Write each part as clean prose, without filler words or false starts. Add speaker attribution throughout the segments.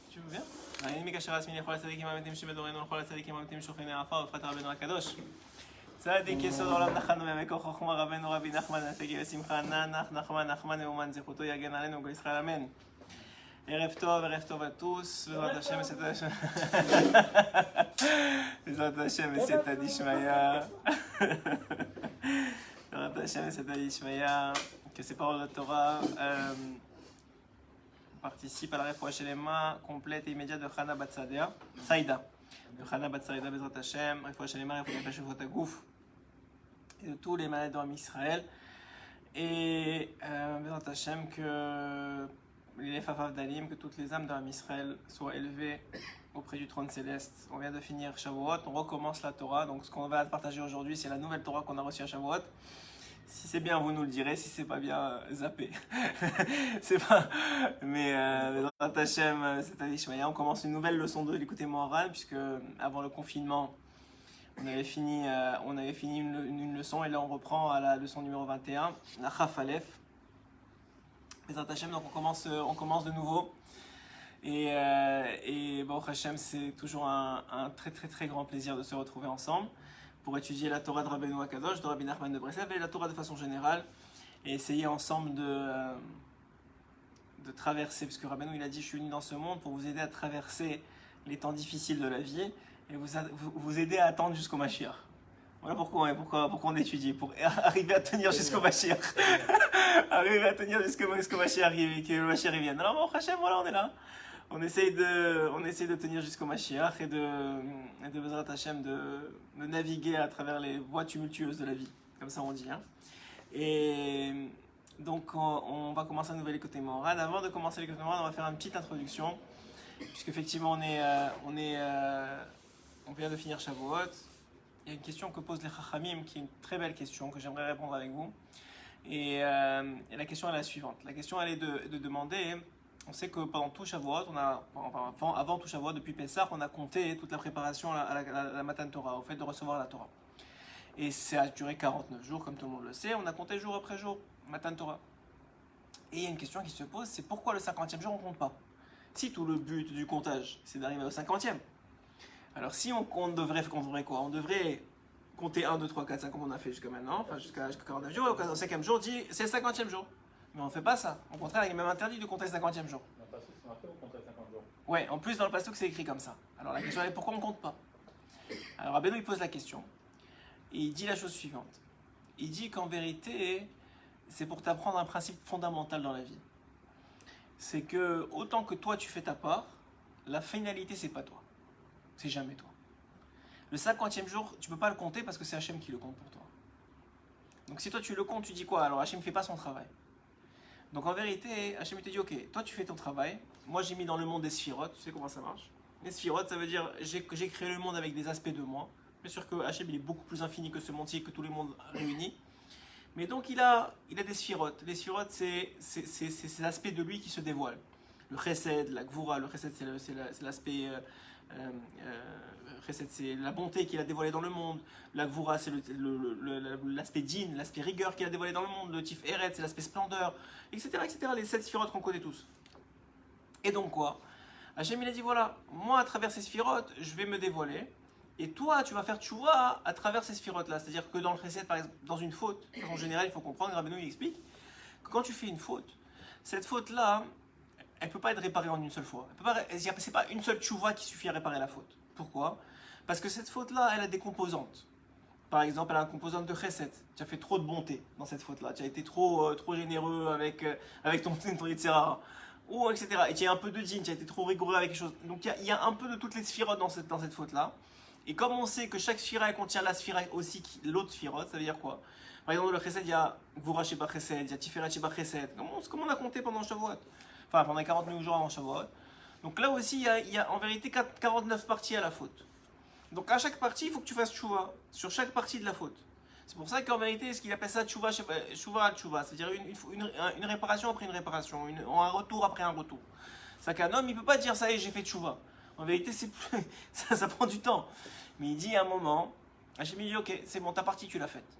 Speaker 1: Tu veux bien? העניינים כאשר עצמי לכל הצדיקים האמיתיים שבדורנו ולכל הצדיקים האמיתיים שוכני העפר בפרט רבנו הקדוש. צדיק יסוד העולם נחנו ומקור חוכמה רבנו רבי נחמן נתגי ושמחה נחמן נאומן זכותו יגן עלינו גוי ישראל אמן. ערב טוב à tous, בעזרת השם בעזרת השם בסייעתא דשמיא. בעזרת השם בסייעתא דשמיא, que ces paroles de Torah participent à la réfoua shelema complète et immédiate de Chana bat Saïda. De Chana bat Saïda, Bezrat Hashem, réfoua shelema, réfoua nefesh ufot hagouf, et de tous les malades dans Israël. Et Bezrat Hashem, que les Fafav Dalim, que toutes les âmes dans Israël soient élevées auprès du trône céleste. On vient de finir Shavuot, on recommence la Torah. Donc ce qu'on va partager aujourd'hui, c'est la nouvelle Torah qu'on a reçue à Shavuot. Si c'est bien, vous nous le direz. Si c'est pas bien, zappez. C'est pas. Mais Bezrat Hashem, c'est Adishmaya. On commence une nouvelle leçon de l'écouter Moharan, puisque avant le confinement, on avait fini une leçon et là on reprend à la leçon numéro 21, la Chaf Aleph. Bezrat Hashem, donc on commence de nouveau. Et Baruch Hashem, c'est toujours un très très très grand plaisir de se retrouver ensemble pour étudier la Torah de Rabbeinu Akadosh, de Rabbi Nachman de Breslev et la Torah de façon générale et essayer ensemble de traverser, puisque Rabbeinu il a dit je suis venu dans ce monde pour vous aider à traverser les temps difficiles de la vie et vous aider à attendre jusqu'au Mashiach. Voilà pourquoi on étudie, pour arriver à tenir jusqu'au Mashiach. Arriver à tenir jusqu'au Mashiach arrive et que le Mashiach revienne. Alors Baruch Hashem, voilà, on est là. On essaye de tenir jusqu'au Mashiach et de Bezrat Hashem de naviguer à travers les voies tumultueuses de la vie, comme ça on dit. Hein. Et donc on va commencer un nouvel écouté Moharan. Avant de commencer l'écouté Moharan, on va faire une petite introduction, puisqu'effectivement on vient de finir Shavuot. Il y a une question que posent les Chachamim, qui est une très belle question, que j'aimerais répondre avec vous. Et la question est la suivante. La question elle est de demander, on sait que pendant tout Shavuot, avant tout Shavuot, depuis Pessah, on a compté toute la préparation à la Matan Torah, au fait de recevoir la Torah. Et ça a duré 49 jours, comme tout le monde le sait, on a compté jour après jour, Matan Torah. Et il y a une question qui se pose, c'est pourquoi le 50e jour on ne compte pas? Si tout le but du comptage, c'est d'arriver au 50e. Alors si on devrait quoi? On devrait compter 1, 2, 3, 4, 5 comme on a fait jusqu'à maintenant, enfin jusqu'à 49 jours, et au 5e jour dit c'est le 50e jour. Mais on ne fait pas ça. Au contraire, il est même interdit de compter le 50e jour.
Speaker 2: Dans le passage, c'est marqué ou compter 50 jours?
Speaker 1: Ouais, en plus dans le pasuk c'est écrit comme ça. Alors la question est pourquoi on ne compte pas? Alors Rabbeinu il pose la question, et il dit la chose suivante. Il dit qu'en vérité, c'est pour t'apprendre un principe fondamental dans la vie. C'est que autant que toi tu fais ta part, la finalité c'est pas toi. C'est jamais toi. Le 50e jour, tu ne peux pas le compter parce que c'est Hachem qui le compte pour toi. Donc si toi tu le comptes, tu dis quoi? Alors Hachem ne fait pas son travail. Donc en vérité, Hachem te dit ok, toi tu fais ton travail, moi j'ai mis dans le monde des sphirotes, tu sais comment ça marche? Les sphirotes, ça veut dire j'ai créé le monde avec des aspects de moi. Bien sûr que Hachem il est beaucoup plus infini que ce monde-ci, que tous les mondes réunis. Mais donc il a des sphirotes. Les sphirotes, c'est ces aspects de lui qui se dévoilent. Le chesed, la gvura, le chesed c'est l'aspect... c'est la bonté qu'il a dévoilée dans le monde. La Gvura, c'est l'aspect din, l'aspect rigueur qu'il a dévoilé dans le monde. Le Tif Eret, c'est l'aspect splendeur, etc., etc. Les 7 sphirotes qu'on connaît tous. Et donc quoi? Hachem il a dit voilà, moi à travers ces sphirotes, je vais me dévoiler. Et toi, tu vas faire tchouva à travers ces sphirotes-là. C'est-à-dire que dans le chesed, par exemple, dans une faute, en général, il faut comprendre, Rabbeinu il explique, que quand tu fais une faute, cette faute-là, elle ne peut pas être réparée en une seule fois. Ce n'est pas une seule tchouva qui suffit à réparer la faute. Pourquoi? Parce que cette faute-là, elle a des composantes. Par exemple, elle a une composante de chesed. Tu as fait trop de bonté dans cette faute-là. Tu as été trop généreux avec ton yitzhara. Ou etc. Et tu as un peu de din, tu as été trop rigoureux avec les choses. Donc il y a un peu de toutes les sphirotes dans cette faute-là. Et comme on sait que chaque sphira contient la sphira aussi, l'autre sphirote, ça veut dire quoi? Par exemple, dans le chesed, il y a Gvura Sheba Chesed, il y a Tiferet Sheba Chesed. Comme on a compté pendant Shavuot. Enfin, pendant 49 jours avant Shavuot. Donc là aussi, il y a en vérité 49 parties à la faute. Donc à chaque partie, il faut que tu fasses tchouva sur chaque partie de la faute. C'est pour ça qu'en vérité, ce qu'il appelle ça tchouva à tchouva, c'est-à-dire une réparation après une réparation, un retour après un retour. C'est qu'un homme, il ne peut pas dire ça y est, j'ai fait tchouva. En vérité, ça prend du temps. Mais il dit à un moment, Hachem il dit ok, c'est bon, ta partie tu l'as faite.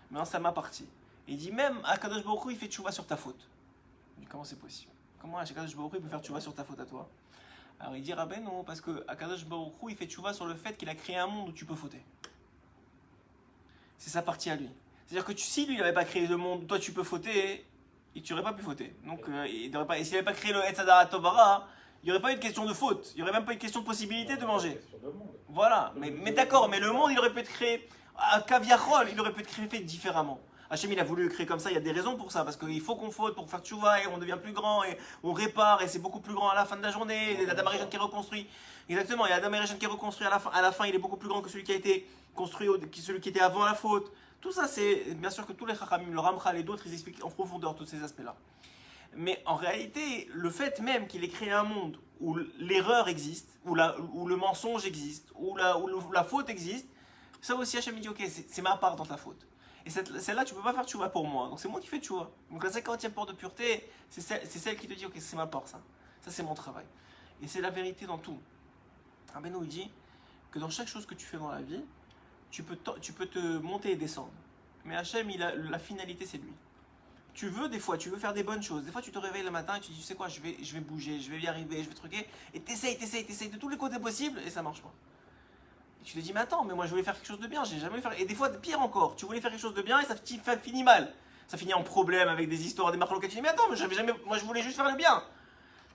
Speaker 1: Maintenant c'est ma partie. Et il dit même Akadosh Baruch Hu, il fait tchouva sur ta faute. Il dit comment c'est possible? Comment Akadosh Baruch Hu peut faire tchouva sur ta faute à toi? Alors il dit Rabbeinu, parce que Akadosh Baruch Hu, il fait tchouva sur le fait qu'il a créé un monde où tu peux fauter. C'est sa partie à lui. C'est-à-dire que si lui, il n'avait pas créé le monde où toi tu peux fauter, tu n'aurais pas pu fauter. Donc, il n'aurait pas, et s'il n'avait pas créé le Etzadara Tovara, il n'y aurait pas eu de question de faute. Il n'y aurait même pas eu de question de possibilité de manger. Voilà. Mais d'accord, mais le monde, il aurait pu être créé à Kaviachol, il aurait pu être créé fait différemment. Hachem, il a voulu le créer comme ça, il y a des raisons pour ça, parce qu'il faut qu'on faute pour faire tchouva et on devient plus grand et on répare et c'est beaucoup plus grand à la fin de la journée. Il y a Adam Arishon qui est reconstruit. Exactement, il y a Adam Arishon qui est reconstruit à la fin, il est beaucoup plus grand que celui qui a été construit, celui qui était avant la faute. Tout ça, c'est bien sûr que tous les Chachamim, le Ramchal et d'autres, ils expliquent en profondeur tous ces aspects-là. Mais en réalité, le fait même qu'il ait créé un monde où l'erreur existe, où le mensonge existe, où la faute existe, ça aussi Hachem dit ok, c'est ma part dans ta faute. Et celle-là, tu ne peux pas faire tchouva pour moi. Donc c'est moi qui fais tchouva. Donc la 50e porte de pureté, c'est celle qui te dit ok, c'est ma part ça. Ça c'est mon travail. Et c'est la vérité dans tout. Rabbeinu il dit que dans chaque chose que tu fais dans la vie, tu peux te monter et descendre. Mais Hachem, la finalité c'est lui. Tu veux faire des bonnes choses. Des fois, tu te réveilles le matin et tu dis, tu sais quoi, je vais bouger, je vais y arriver, je vais truquer. Et t'essayes de tous les côtés possibles et ça marche pas. Et tu te dis, mais attends, mais moi je voulais faire quelque chose de bien, j'ai jamais fait. Et des fois, pire encore, tu voulais faire quelque chose de bien et ça finit mal. Ça finit en problème avec des histoires, des marques locales. Tu dis, mais attends, mais moi je voulais juste faire le bien.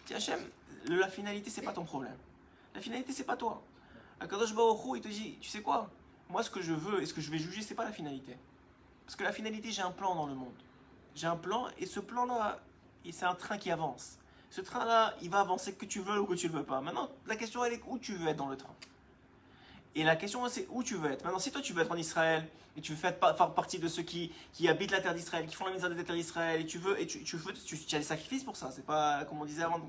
Speaker 1: Tu dis, Hachem, la finalité, c'est pas ton problème. La finalité, c'est pas toi. Akadosh Baruch Hu, il te dit, tu sais quoi, moi ce que je veux et ce que je vais juger, c'est pas la finalité. Parce que la finalité, j'ai un plan dans le monde. J'ai un plan et ce plan-là, c'est un train qui avance. Ce train-là, il va avancer que tu veux ou que tu ne veux pas. Maintenant, la question, elle est où tu veux être dans le train. Et la question, c'est où tu veux être. Maintenant, si toi, tu veux être en Israël et tu veux faire partie de ceux qui habitent la terre d'Israël, qui font la misère de la terre d'Israël, et tu as des sacrifices pour ça. C'est pas, comme on disait avant,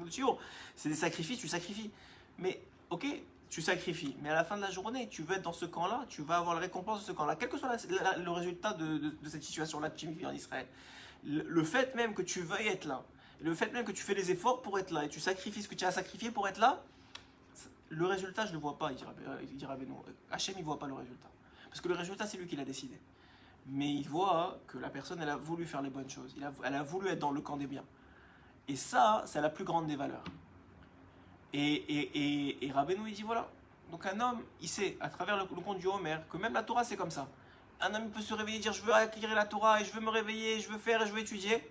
Speaker 1: c'est des sacrifices, tu sacrifies. Mais, ok, tu sacrifies. Mais à la fin de la journée, tu veux être dans ce camp-là, tu vas avoir la récompense de ce camp-là, quel que soit le résultat de cette situation-là que tu vis en Israël. Le fait même que tu veuilles être là, le fait même que tu fais des efforts pour être là et tu sacrifies ce que tu as sacrifié pour être là, le résultat je ne le vois pas, il dira non. Hachem il ne voit pas le résultat. Parce que le résultat c'est lui qui l'a décidé. Mais il voit que la personne elle a voulu faire les bonnes choses, elle a voulu être dans le camp des biens. Et ça, c'est la plus grande des valeurs. Et Rabbeinu il dit voilà. Donc un homme, il sait à travers le conte du Homer que même la Torah c'est comme ça. Un homme peut se réveiller et dire je veux acquérir la Torah et je veux me réveiller, je veux faire et je veux étudier.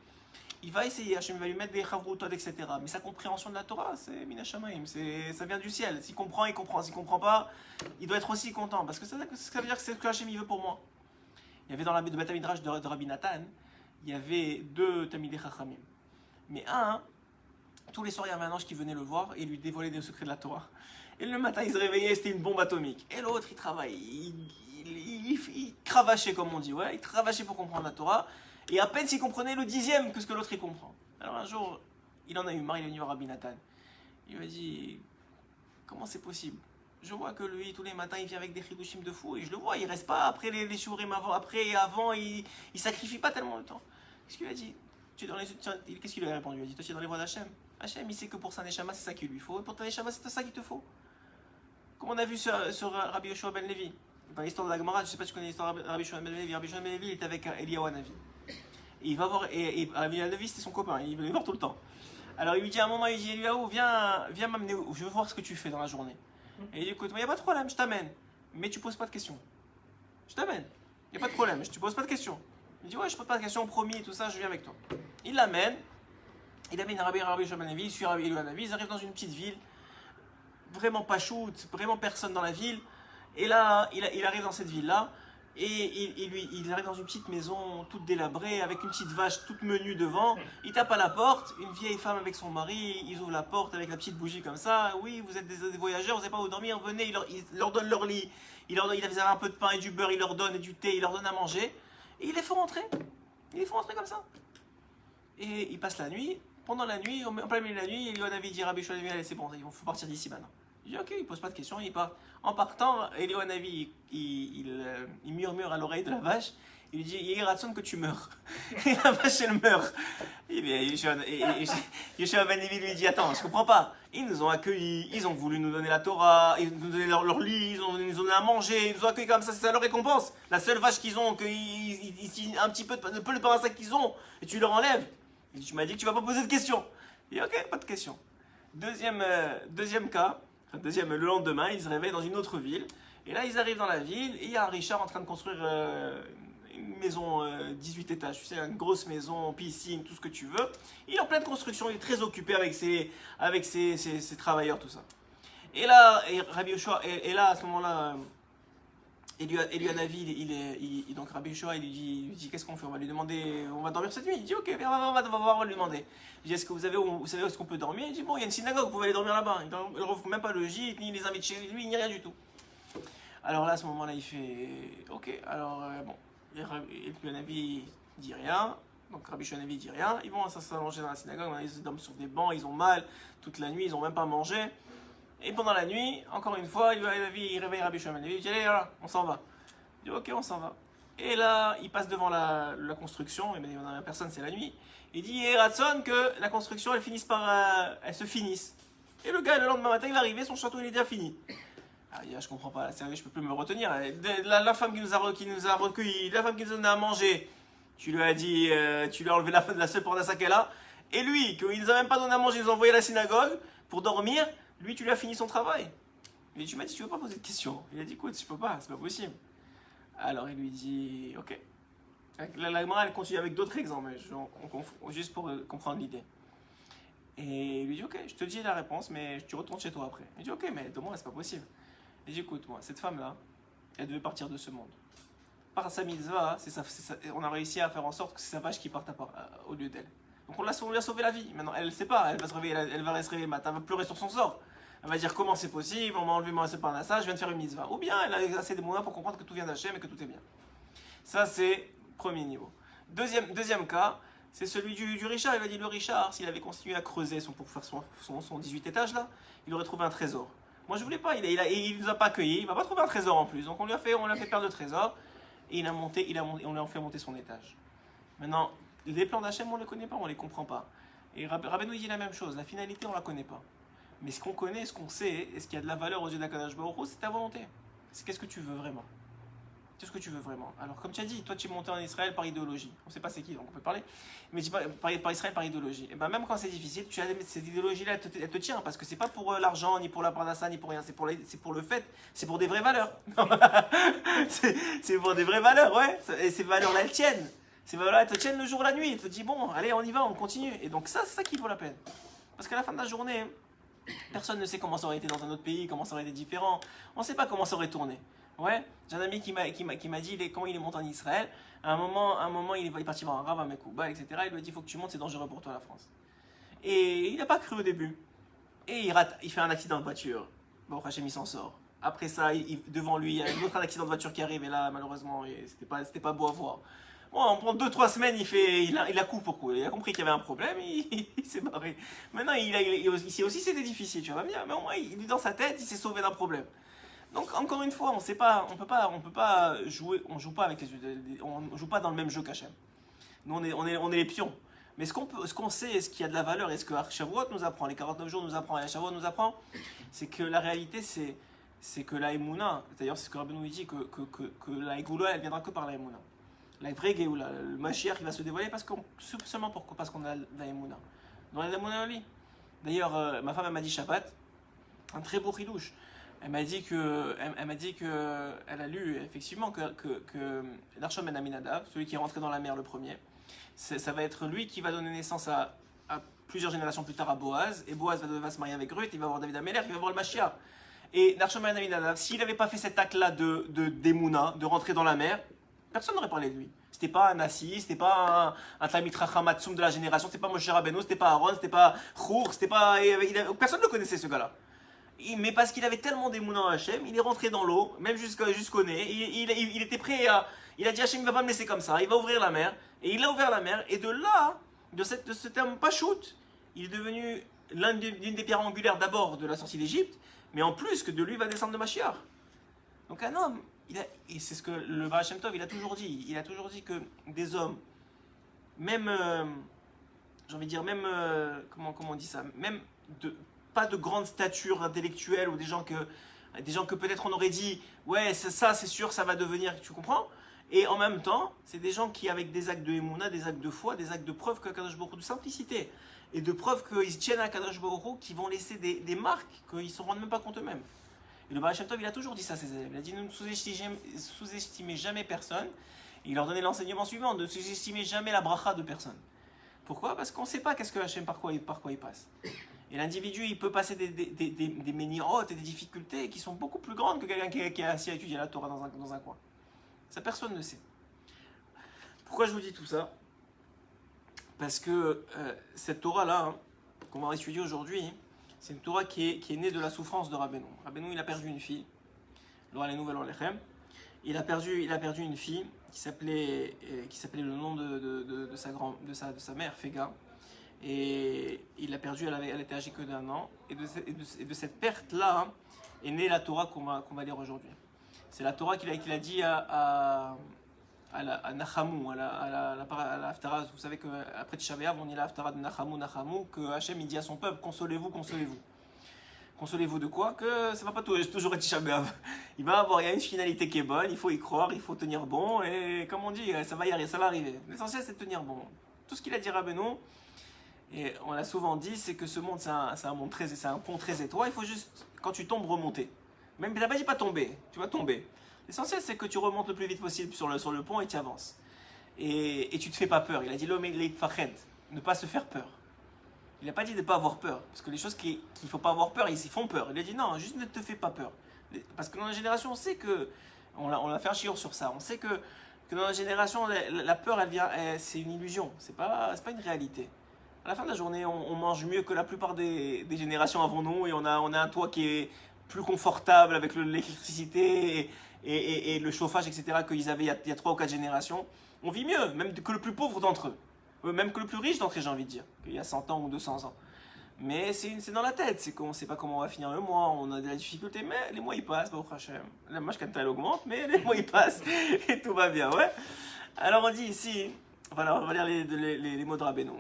Speaker 1: Il va essayer, Hachem va lui mettre des chavroutod, etc. Mais sa compréhension de la Torah, c'est minashamaim, ça vient du ciel. S'il comprend, il comprend. S'il comprend pas, il doit être aussi content. Parce que ça veut dire que c'est ce que Hachem veut pour moi. Il y avait dans la Beth Midrash de Rabbi Nathan, il y avait 2 Talmidei Chachamim. Mais un, tous les soirs, il y avait un ange qui venait le voir et lui dévoilait des secrets de la Torah. Et le matin, il se réveillait, c'était une bombe atomique. Et l'autre, il travaillait. Il cravachait comme on dit, ouais, il cravachait pour comprendre la Torah, et à peine s'il comprenait le 10e que ce que l'autre il comprend. Alors un jour, il en a eu marre, il est venu voir Rabbi Nathan. Il lui a dit, comment c'est possible? Je vois que lui, tous les matins, il vient avec des chidushim de fou, et je le vois, il reste pas après les shurim avant, il sacrifie pas tellement le temps. Qu'est-ce qu'il a dit? Qu'est-ce qu'il lui a répondu? Il a dit, toi tu es dans les voies d'Hachem. Hachem, il sait que pour sa neshama, c'est ça qu'il lui faut, et pour ta neshama, c'est ça qu'il te faut. Comme on a vu sur Rabbi Yoshua ben Levi. Dans l'histoire de la Gemara, je ne sais pas si tu connais l'histoire de Rabbi Yoshua ben Levi. Rabbi Yoshua ben Levi, il était avec Eliyahu Hanavi. Et il va voir, et Rabbi Hanavi, c'était son copain, il venait voir tout le temps. Alors il lui dit à un moment, il dit Eliyahu, viens m'amener, je veux voir ce que tu fais dans la journée. Et il dit écoute, il n'y a pas de problème, je t'amène. Mais tu poses pas de questions. Je t'amène. Il n'y a pas de problème, tu poses pas de questions. Il dit ouais, je pose pas de questions, promis, tout ça, je viens avec toi. Il l'amène, il amène Rabbi Yoshua ben Levi, il suit Rabbi Eliyahu Hanavi, ils arrivent dans une petite ville. Vraiment pas shoot, vraiment personne dans la ville. Et là, il arrive dans cette ville-là, et il arrive dans une petite maison toute délabrée, avec une petite vache toute menue devant. Il tape à la porte, une vieille femme avec son mari, ils ouvrent la porte avec la petite bougie comme ça. Oui, vous êtes des voyageurs, vous n'avez pas où dormir, venez, il leur donne leur lit. Il avait un peu de pain et du beurre, il leur donne et du thé, il leur donne à manger. Et il les fait rentrer. Il les fait rentrer comme ça. Et ils passent la nuit. Pendant la nuit, en plein milieu de la nuit, Eliyahu Hanavi dit Rabbi Yoshua ben Levi, allez c'est bon, il faut partir d'ici maintenant. Il dit ok, il pose pas de questions, il part. En partant, Eliyahu Hanavi, il murmure à l'oreille de la vache, il lui dit il y a ratson que tu meurs. Et la vache elle meurt. Et bien Yoshua ben Levi lui dit attends, je comprends pas. Ils nous ont accueillis, ils ont voulu nous donner la Torah, ils nous donner leur lit, ils nous ont donné à manger, ils nous ont accueillis comme ça, c'est ça leur récompense. La seule vache qu'ils ont, un petit peu de peu le pain sec qu'ils ont, et tu leur enlèves. Et tu m'as dit que tu vas pas poser de questions. Il dit ok, pas de questions. Deuxième cas, le lendemain, ils se réveillent dans une autre ville. Et là, ils arrivent dans la ville et il y a un Richard en train de construire une maison 18 étages. Tu sais, une grosse maison, piscine, tout ce que tu veux. Il est en pleine construction, il est très occupé avec ses travailleurs, tout ça. Et là, Rabbi Yoshua, et là, à ce moment-là, Elianavi, donc Rabbi Yoshua, il lui dit qu'est-ce qu'on fait? On va lui demander, on va dormir cette nuit. Il dit ok, on va lui demander. Il dit est-ce que vous savez où est-ce qu'on peut dormir? Il dit bon, il y a une synagogue, vous pouvez aller dormir là-bas. Il ne rouvre même pas le gîte, ni les invite chez lui, ni rien du tout. Alors là, à ce moment-là, il fait ok, alors bon, Elianavi dit rien. Donc Rabbi Yoshua dit rien. Ils vont s'allonger dans la synagogue, ils dorment sur des bancs, ils ont mal toute la nuit, ils n'ont même pas mangé. Et pendant la nuit, encore une fois, il réveille Rabbi Yoshua. Il dit allez, là, on s'en va. Il dit ok, on s'en va. Et là, il passe devant la construction, et bien, personne, c'est la nuit. Il dit Ratson que la construction, elle se finisse. Et le gars, le lendemain matin, il va arriver, son château, il est déjà fini. Ah, il dit, je comprends pas, sérieux, je peux plus me retenir. La femme qui nous a recueillis, la femme qui nous a donné à manger, tu lui as dit, tu lui as enlevé la seule porte qu'elle a. Et lui, qu'il nous a même pas donné à manger, il nous a envoyé à la synagogue pour dormir. Lui, tu lui as fini son travail. Et tu m'as dit, tu veux pas poser de questions? Il a dit, écoute, je peux pas, c'est pas possible. Alors il lui dit, ok. La Gemara, elle continue avec d'autres exemples, juste pour comprendre l'idée. Et il lui dit, ok, je te dis la réponse, mais tu retournes chez toi après. Il dit, ok, mais de moi, c'est pas possible. Il dit, écoute, moi, cette femme-là, elle devait partir de ce monde. Par sa mitzvah, on a réussi à faire en sorte que c'est sa vache qui parte au lieu d'elle. Donc on lui a sauvé la vie. Maintenant, elle ne sait pas, elle va se réveiller le matin, elle va pleurer sur son sort. Elle va dire comment c'est possible, on m'a enlevé mon parnassa, je viens de faire une mitzvah. Ou bien elle a assez de moyens pour comprendre que tout vient d'Hachem et que tout est bien. Ça, c'est premier niveau. Deuxième cas, c'est celui du Richard. Il a dit le Richard, s'il avait continué à creuser pour faire son 18 étages là, il aurait trouvé un trésor. Moi je voulais pas, il ne nous a pas accueillis, il va pas trouver un trésor en plus. Donc on lui a fait perdre le trésor et on lui a fait monter son étage. Maintenant, les plans d'Hachem, on ne les connaît pas, on ne les comprend pas. Et Rabbeinu dit la même chose, la finalité, on ne la connaît pas. Mais ce qu'on connaît, ce qu'on sait, et ce qui a de la valeur aux yeux d'Akadosh Baruch Hu, c'est ta volonté. C'est qu'est-ce que tu veux vraiment. Qu'est-ce que tu veux vraiment. Alors, comme tu as dit, toi tu es monté en Israël par idéologie. On ne sait pas c'est qui, donc on peut parler. Mais tu par Israël par idéologie. Et ben même quand c'est difficile, tu as cette idéologie-là, elle te tient. Parce que c'est pas pour l'argent, ni pour la parnassa, ni pour rien. C'est pour le fait, c'est pour des vraies valeurs. c'est pour des vraies valeurs, ouais. Et ces valeurs-là, elles tiennent. Ces valeurs-là, elles te tiennent le jour et la nuit. Elles te disent, bon, allez, on y va, on continue. Et donc ça, c'est ça qui vaut la peine. Parce qu'à la fin de la journée, personne ne sait comment ça aurait été dans un autre pays, comment ça aurait été différent. On ne sait pas comment ça aurait tourné. Ouais, j'ai un ami qui m'a dit quand il est monté en Israël, à un moment il est parti voir un rabbin à Mekouba, etc. Il lui a dit il faut que tu montes, c'est dangereux pour toi la France. Et il n'a pas cru au début. Et il fait un accident de voiture. Bon, Hachem il s'en sort. Après ça, devant lui, il y a un autre accident de voiture qui arrive et là, malheureusement, c'était pas beau à voir. Bon, on prend 2-3 semaines, il a coup pour coup. Il a compris qu'il y avait un problème, il s'est barré. Maintenant, ici aussi c'était difficile, tu vois bien. Mais au moins, il est dans sa tête, il s'est sauvé d'un problème. Donc encore une fois, on peut pas jouer, on joue pas avec on joue pas dans le même jeu qu'Hachem. Nous on est les pions. Mais ce qu'on sait, ce qui a de la valeur, et ce que Shavuot nous apprend, les 49 jours nous apprend, et Shavuot nous apprend, c'est que la réalité c'est que la Emouna, d'ailleurs c'est ce que Rabbeinu nous dit que la Géoula elle viendra que par la Emouna. La vraie Géoula, le Mashiach il va se dévoiler parce qu'on a la Emouna. Dans la Emouna lui. D'ailleurs ma femme elle m'a dit Shabbat, un très beau chidouche. Elle m'a dit que elle a lu effectivement que Narshon ben Aminadav, celui qui est rentré dans la mer le premier, ça va être lui qui va donner naissance à plusieurs générations plus tard à Boaz, et Boaz va se marier avec Ruth, il va avoir David Améler, il va avoir le Mashiach. Et Narshon ben Aminadav, s'il n'avait pas fait cet acte-là d'Emouna, de rentrer dans la mer, personne n'aurait parlé de lui. C'était pas un Assis, c'était pas un Talmid Chacham Matsum de la génération, c'était pas Moshe Rabbeinu, c'était pas Aaron, c'était pas Chour, c'était pas... Personne ne le connaissait ce gars-là. Mais parce qu'il avait tellement d'émouna en Hachem, il est rentré dans l'eau, même jusqu'au nez. Il était prêt il a dit Hachem, il va pas me laisser comme ça, il va ouvrir la mer. Et il a ouvert la mer. Et de là, de ce terme Pachout, il est devenu l'une des pierres angulaires d'abord de la sortie d'Égypte, mais en plus que de lui va descendre le Mashiach. Donc un homme, et c'est ce que le Baal Shem Tov, il a toujours dit que des hommes, même, j'ai envie de dire, même, comment on dit ça, même pas de grande stature intellectuelle ou des gens que peut-être on aurait dit ouais ça c'est sûr ça va devenir, tu comprends, Et en même temps, c'est des gens qui, avec des actes de émouna, des actes de foi, des actes de preuve que Kadosh Baruch Hu, de simplicité, et de preuve qu'ils se tiennent à Kadosh Baruch Hu, qui vont laisser des marques qu'ils ne se rendent même pas compte eux-mêmes. Et le Baal Shem Tov, il a toujours dit ça à ses élèves. Il a dit, ne sous-estimez jamais personne. Et il leur donnait l'enseignement suivant, ne sous-estimez jamais la bracha de personne. Pourquoi? Parce qu'on ne sait pas qu'est-ce que Hachem, par quoi il passe. Et l'individu, il peut passer des ménirotes et des difficultés qui sont beaucoup plus grandes que quelqu'un qui est assis à étudier la Torah dans un coin. Ça, personne ne sait. Pourquoi je vous dis tout ça? Parce que cette Torah-là, hein, qu'on va étudier aujourd'hui, c'est une Torah qui est née de la souffrance de Rabbeinu. Rabbeinu, il a perdu une fille, Loa les nouvelles en Lechem. Il a perdu une fille qui s'appelait le nom de sa mère, Fega. Et il l'a perdue, elle était âgée que d'1 an. Et de cette perte-là, hein, est née la Torah qu'on va lire aujourd'hui. C'est la Torah qu'il a dit à Nachamou, à la Haftara. Vous savez qu'après Tisha B'Av, on y a la Haftara de Nachamou, que Hachem il dit à son peuple, consolez-vous, consolez-vous. Consolez-vous de quoi? Que ça ne va pas toujours être Tisha B'Av. Il y a une finalité qui est bonne, il faut y croire, il faut tenir bon, et comme on dit, ça va arriver. L'essentiel, c'est de tenir bon. Tout ce qu'il a dit Rabbeinu, et on l'a souvent dit, c'est que ce monde, c'est un pont très étroit, il faut juste, quand tu tombes, remonter. Même, il n'a pas dit pas tomber, tu vas tomber. L'essentiel, c'est que tu remontes le plus vite possible sur le pont et tu avances. Et tu ne te fais pas peur. Il a dit l'homme ne pas se faire peur. Il n'a pas dit de ne pas avoir peur. Parce que les choses qu'il ne faut pas avoir peur, ils font peur. Il a dit non, juste ne te fais pas peur. Parce que dans la génération, on sait que, on a fait un chiour sur ça, on sait que dans la génération, la peur, c'est une illusion. C'est pas une réalité. À la fin de la journée, on mange mieux que la plupart des générations avant nous et on a un toit qui est plus confortable avec l'électricité et le chauffage, etc. qu'ils avaient il y a 3 ou 4 générations. On vit mieux, même que le plus pauvre d'entre eux. Même que le plus riche d'entre eux, j'ai envie de dire, qu'il y a 100 ans ou 200 ans. Mais c'est dans la tête, c'est qu'on ne sait pas comment on va finir le mois, on a de la difficulté, mais les mois ils passent, Baruch Hashem. La mashkanta elle augmente, mais les mois ils passent et tout va bien, ouais. Alors on dit ici, voilà, on va lire les mots de Rabbeinu.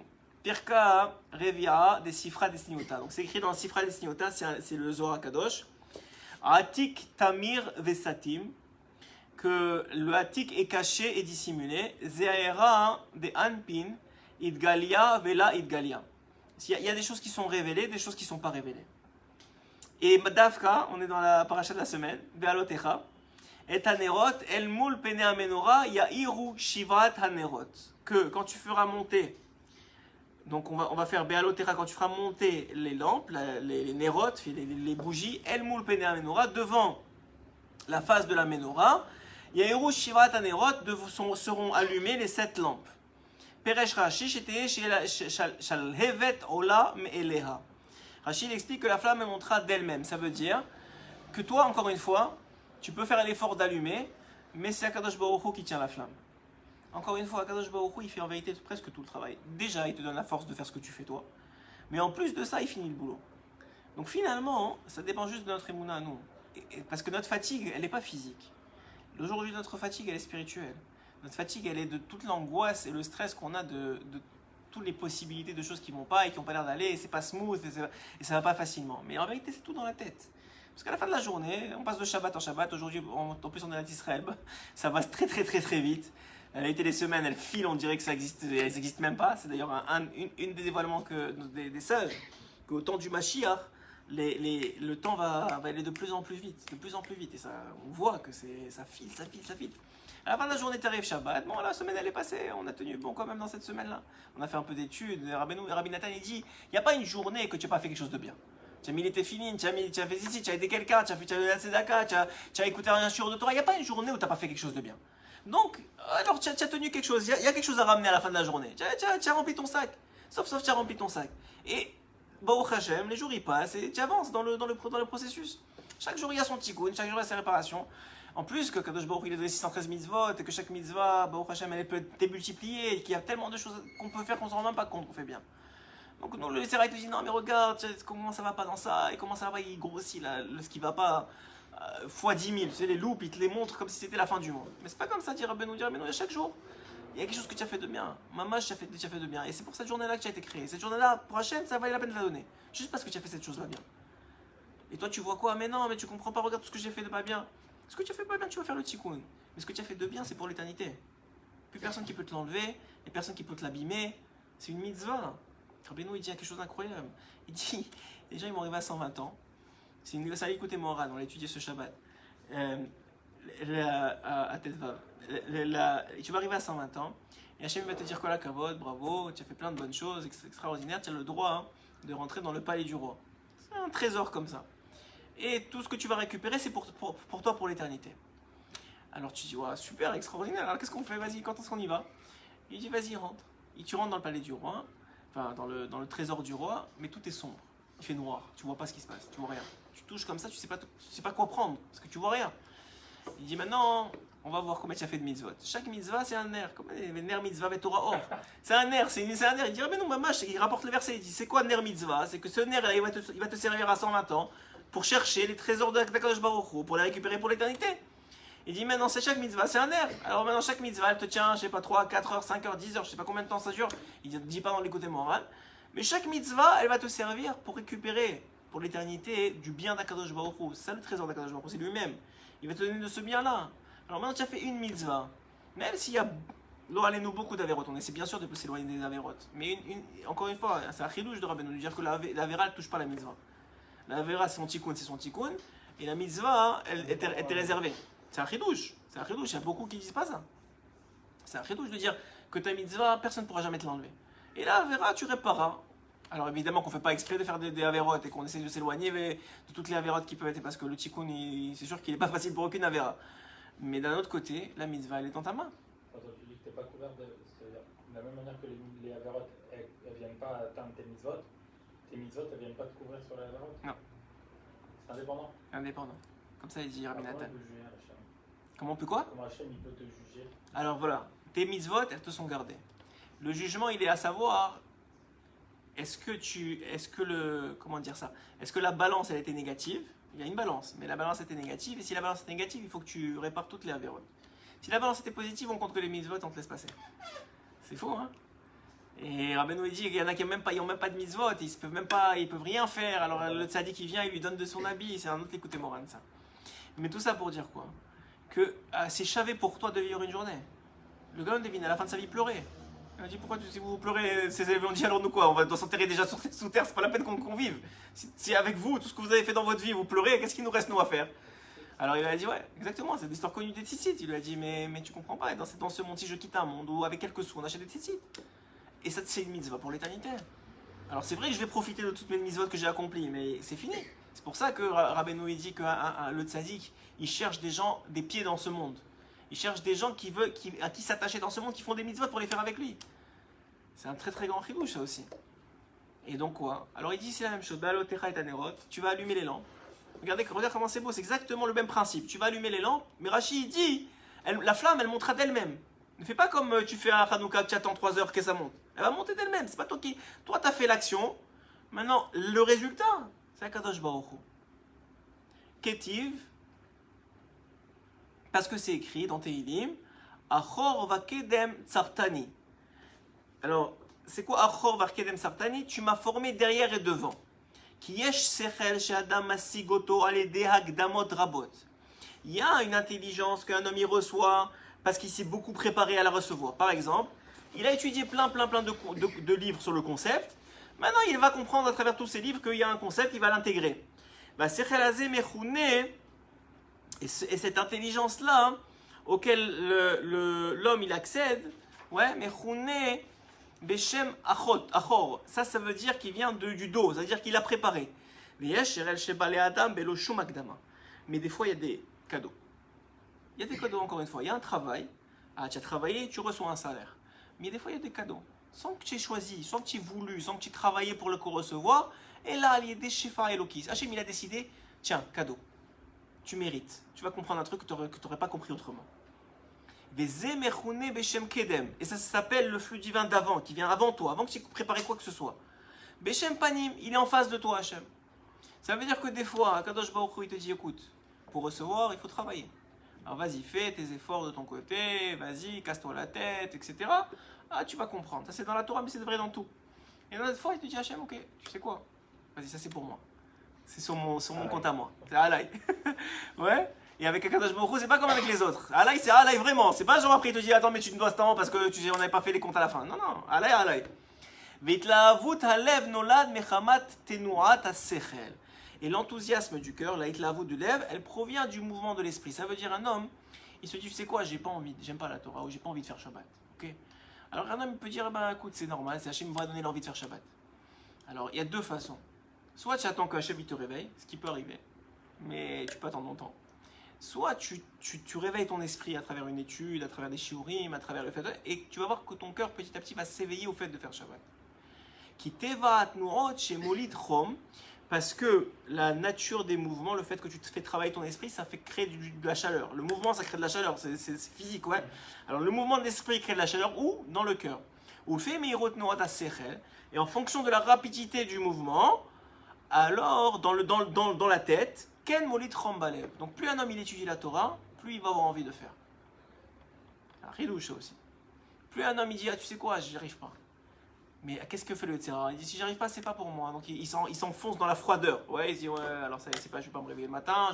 Speaker 1: Pirka Revia des Sifra des Sniota. Donc c'est écrit dans Sifra des Sniota, c'est le Zohar Kadosh. Atik Tamir Vesatim, que le Atik est caché et dissimulé. Zeaera de Anpin, Idgalia Vela Idgalia. Il y a des choses qui sont révélées, des choses qui ne sont pas révélées. Et Dafka, on est dans la paracha de la semaine, Bealotecha, et Hanerot, El Moul Pene Amenora, Yahiru Shivat Hanerot. Que quand tu feras monter, donc on va faire Bealotecha, quand tu feras monter les lampes, les Nerot, les bougies, El Moul Pene Amenora, devant la face de la Menorah, Yahiru Shivat Hanerot, seront allumées les 7 lampes. Peresh Rashi, Shalhevet Ola Me'eleha. Rashi explique que la flamme montera d'elle-même. Ça veut dire que toi, encore une fois, tu peux faire l'effort d'allumer, mais c'est Akadosh Baruch Hu qui tient la flamme. Encore une fois, Akadosh Baruch Hu, il fait en vérité presque tout le travail. Déjà, il te donne la force de faire ce que tu fais toi, mais en plus de ça, il finit le boulot. Donc finalement, ça dépend juste de notre émouna à nous. Parce que notre fatigue, elle n'est pas physique. Aujourd'hui, notre fatigue, elle est spirituelle. Notre fatigue, elle est de toute l'angoisse et le stress qu'on a de toutes les possibilités de choses qui ne vont pas et qui n'ont pas l'air d'aller, et c'est pas smooth, et ça ne va pas facilement. Mais en vérité, c'est tout dans la tête. Parce qu'à la fin de la journée, on passe de Shabbat en Shabbat. Aujourd'hui, en plus, on est à Israël. Ça va très très très très vite. La vérité, les semaines, elles filent, on dirait que ça existe même pas. C'est d'ailleurs une des dévoilements des sages, qu'au temps du Mashiach, le temps va aller de plus en plus vite. Et ça, on voit que ça file. À la fin de la journée, tu arrives Shabbat, bon, la semaine elle est passée, on a tenu bon quand même dans cette semaine-là. On a fait un peu d'études, Rabbi Nathan il dit, il n'y a pas une journée que tu n'as pas fait quelque chose de bien. Tu as mis les téfilines, tu as fait ici, tu as aidé quelqu'un, tu as fait la tzedaka, tu as écouté un shiur de Torah, il n'y a pas une journée où tu n'as pas fait quelque chose de bien. Donc, alors tu as tenu quelque chose, il y a quelque chose à ramener à la fin de la journée. Tu as rempli ton sac, sauf tu as rempli ton sac. Et, Baruch Hashem, les jours ils passent et tu avances dans le processus. Chaque jour il y a son tikkun, chaque jour il y a sa réparation. En plus que Kadosh Baruch il est donné 613 mitzvot et que chaque mitzvah, Baruch Hashem, elle peut être démultipliée et qu'il y a tellement de choses qu'on peut faire qu'on ne se rend même pas compte qu'on fait bien. Donc nous, le Seraï te dit non mais regarde comment ça va pas dans ça et comment ça va, il grossit ce qui va pas fois 10 000. Tu sais, les loupes, ils te les montrent comme si c'était la fin du monde. Mais c'est pas comme ça, dire Rabbeinu, chaque jour. Il y a quelque chose que tu as fait de bien. Maman, tu as fait de bien. Et c'est pour cette journée-là que tu as été créé. Cette journée-là, prochaine, ça valait la peine de la donner. Juste parce que tu as fait cette chose-là bien. Et toi, tu vois quoi? Mais non, mais tu comprends pas, regarde tout ce que j'ai fait de pas bien. Ce que tu as fait pas bien, tu vas faire le tikkun. Mais ce que tu as fait de bien, c'est pour l'éternité. Plus personne qui peut te l'enlever, et personne qui peut te l'abîmer. C'est une mitzvah. Rabbeinu, il dit quelque chose d'incroyable. Il dit, les gens, ils vont arriver à 120 ans. C'est une ça, écoutez Moran, on l'a étudié ce Shabbat. À Tetvav. Tu vas arriver à 120 ans, et Hachem va te dire quoi la kavod, bravo, tu as fait plein de bonnes choses, extraordinaires, tu as le droit de rentrer dans le palais du roi. C'est un trésor comme ça. Et tout ce que tu vas récupérer, c'est pour toi, pour l'éternité. Alors tu dis, ouais, super, extraordinaire, alors qu'est-ce qu'on fait? Vas-y, quand est-ce qu'on y va? Il dit, vas-y, rentre. Et tu rentres dans le palais du roi, enfin dans le trésor du roi, mais tout est sombre. Il fait noir, tu vois pas ce qui se passe, tu vois rien. Tu touches comme ça, tu sais pas quoi prendre, parce que tu vois rien. Il dit maintenant, on va voir combien tu as fait de mitzvot. Chaque mitzvah, c'est un ner. Comme les ner mitzvah et Torah or. C'est un ner, c'est un ner. Il dit, ah mais non, mamash, il rapporte le verset. Il dit, c'est quoi ner mitzvah? C'est que ce ner, il va te servir à 120 ans pour chercher les trésors de Kadosh Baruch Hu, pour les récupérer pour l'éternité. Il dit, maintenant, c'est chaque mitzvah, c'est un ner. Alors maintenant, chaque mitzvah, elle te tient, je sais pas, 3, 4 heures, 5 heures, 10 heures, je sais pas combien de temps ça dure. Il ne dit pas dans l'écoute moral. Mais chaque mitzvah, elle va te servir pour récupérer pour l'éternité du bien d'Akadosh Baruch Hu. C'est ça le trésor d'Akadosh Baruch Hu, c'est lui-même. Il va te donner de ce bien-là. Alors maintenant, tu as fait une mitzvah. Même s'il y a beaucoup d'avérotes, on essaie bien sûr de s'éloigner des avérotes. Mais encore une fois, c'est un chidouche de Rabbeinu de dire que l'avéra ne touche pas la mitzvah. L'avéra, c'est son tikkun. Et la mitzvah, elle était réservée. C'est un chidouche. C'est un chidouche. Il y a beaucoup qui disent pas ça. C'est un chidouche de dire que ta mitzvah, personne ne pourra jamais te l'enlever. Et là, l'avéra, tu répareras. Alors évidemment qu'on ne fait pas exprès de faire des avérotes et qu'on essaie de s'éloigner de toutes les avérotes qui peuvent être, parce que le tikkun, c'est sûr qu'il n'est pas facile pour aucune avéra. Mais d'un autre côté, la mitzvah, elle est dans ta main.
Speaker 2: Quand tu dis que tu n'es pas couvert c'est-à-dire, de la même manière que les avérotes, elles ne viennent pas atteindre tes mitzvot, elles ne viennent pas te couvrir sur les avérotes.
Speaker 1: Non.
Speaker 2: C'est indépendant.
Speaker 1: Indépendant. Comme ça, il dit Rabbi Nathan.
Speaker 2: Comment on peut juger Hachem?
Speaker 1: Comment on peut quoi?
Speaker 2: Comment Hachem il peut te juger?
Speaker 1: Alors voilà, tes mitzvot, elles te sont gardées. Le jugement, il est à savoir, est-ce que la balance, elle était négative? Il y a une balance, mais la balance était négative, et si la balance est négative, il faut que tu répares toutes les avérotes. Si la balance était positive, on compte que les mitzvot, on te laisse passer. C'est faux, hein? Et Rabbeinu dit qu'il y en a qui n'ont même pas de mitzvot, ils peuvent rien faire, alors le tzaddik, il vient, il lui donne de son habit, c'est un autre écoutez Moran, ça. Mais tout ça pour dire quoi? Que c'est chavé pour toi de vivre une journée. Le gars, devine, à la fin de sa vie, pleurer. Il a dit, pourquoi si vous pleurez, on dit alors nous quoi? On doit s'enterrer déjà sous terre, c'est pas la peine qu'on vive. Si avec vous, tout ce que vous avez fait dans votre vie, vous pleurez, qu'est-ce qu'il nous reste nous à faire? Alors il a dit, ouais, exactement, c'est l'histoire connue des tzitzit. Il lui a dit, mais tu comprends pas, dans ce monde, si je quitte un monde où avec quelques sous, on achète des tzitzit. Et ça, c'est une mitzvah pour l'éternité. Alors c'est vrai que je vais profiter de toutes mes mitzvot que j'ai accomplies, mais c'est fini. C'est pour ça que Rabbeinu dit que le tzaddik, il cherche des gens, des pieds dans ce monde. Il cherche des gens à qui s'attacher dans ce monde, qui font des mitzvot pour les faire avec lui. C'est un très très grand chidouche ça aussi. Et donc quoi? Alors il dit c'est la même chose. Tu vas allumer les lampes. Regarde comment c'est beau, c'est exactement le même principe. Tu vas allumer les lampes, mais Rashi il dit, la flamme elle montera d'elle-même. Ne fais pas comme tu fais à Hanouka, tu attends 3 heures que ça monte. Elle va monter d'elle-même, c'est pas toi qui... Toi t'as fait l'action, maintenant le résultat, c'est Akadosh Baruch Hu. Ketiv, parce que c'est écrit dans Tehillim, Achor vakedem tsartani. Alors, c'est quoi Achor vakedem tsartani? Tu m'as formé derrière et devant. Kiyesh sechel she'adam masigoto alede hagdamot rabot. Il y a une intelligence qu'un homme y reçoit parce qu'il s'est beaucoup préparé à la recevoir. Par exemple, il a étudié plein de livres sur le concept. Maintenant, il va comprendre à travers tous ces livres qu'il y a un concept, il va l'intégrer. Sechel hazeh mechouné. Et cette intelligence-là, auquel l'homme il accède, ouais, mais chouné beshem achor, ça veut dire qu'il vient du dos, c'est-à-dire qu'il a préparé. Mais des fois, il y a des cadeaux. Il y a des cadeaux, encore une fois. Il y a un travail. Ah, tu as travaillé, tu reçois un salaire. Mais des fois, il y a des cadeaux. Sans que tu aies choisi, sans que tu aies voulu, sans que tu aies travaillé pour le recevoir. Et là, il y a des shefa elokis. Hachem, il a décidé, tiens, cadeau. Tu mérites. Tu vas comprendre un truc que tu n'aurais pas compris autrement. Et ça s'appelle le flux divin d'avant, qui vient avant toi, avant que tu aies préparé quoi que ce soit. Beshem Panim, il est en face de toi, Hachem. Ça veut dire que des fois, Kadosh Baruch Hu, il te dit, écoute, pour recevoir, il faut travailler. Alors vas-y, fais tes efforts de ton côté, vas-y, casse-toi la tête, etc. Ah, tu vas comprendre. Ça c'est dans la Torah, mais c'est vrai dans tout. Et une autre fois, il te dit, Hachem, ok, tu sais quoi? Vas-y, ça c'est pour moi. C'est sur mon compte à moi. C'est halal. Ouais. Et avec Akadosh Baruch Hu, c'est pas comme avec les autres. Allah, c'est Allah vraiment. C'est pas genre après il te dit attends mais tu me dois ce temps parce que on n'avait pas fait les comptes à la fin. Non, non, Allah, Allah. Vitlaavut halev nolad mechamat tenuat hasechel. Et l'enthousiasme du cœur, la hitlaavut du lev, elle provient du mouvement de l'esprit. Ça veut dire un homme, il se dit tu sais quoi, j'ai pas envie, j'aime pas la Torah ou j'ai pas envie de faire Shabbat. Ok. Alors un homme peut dire bah écoute c'est normal, c'est Hachem va donner l'envie de faire Shabbat. Alors il y a deux façons. Soit tu attends qu'Hachem te réveille, ce qui peut arriver, mais tu peux attendre longtemps. Soit tu réveilles ton esprit à travers une étude, à travers des shiurim, à travers le fait et tu vas voir que ton cœur petit à petit va s'éveiller au fait de faire Shabbat. Qui tevat nuot chez molit chom, parce que la nature des mouvements, le fait que tu te fais travailler ton esprit, ça fait créer de la chaleur. Le mouvement, ça crée de la chaleur, c'est physique, ouais. Alors le mouvement de l'esprit crée de la chaleur où? Dans le cœur. Ou fait meirot nuot asechel, et en fonction de la rapidité du mouvement, alors dans la tête, ken molit chom balev. Donc plus un homme il étudie la Torah, plus il va avoir envie de faire. Ridouche aussi. Plus un homme il dit ah tu sais quoi, j'y arrive pas. Mais qu'est-ce que fait le Tzera? Il dit si j'arrive pas, c'est pas pour moi. Donc il s'enfonce dans la froideur. Ouais, il dit ouais, alors ça c'est pas, je vais pas me réveiller le matin.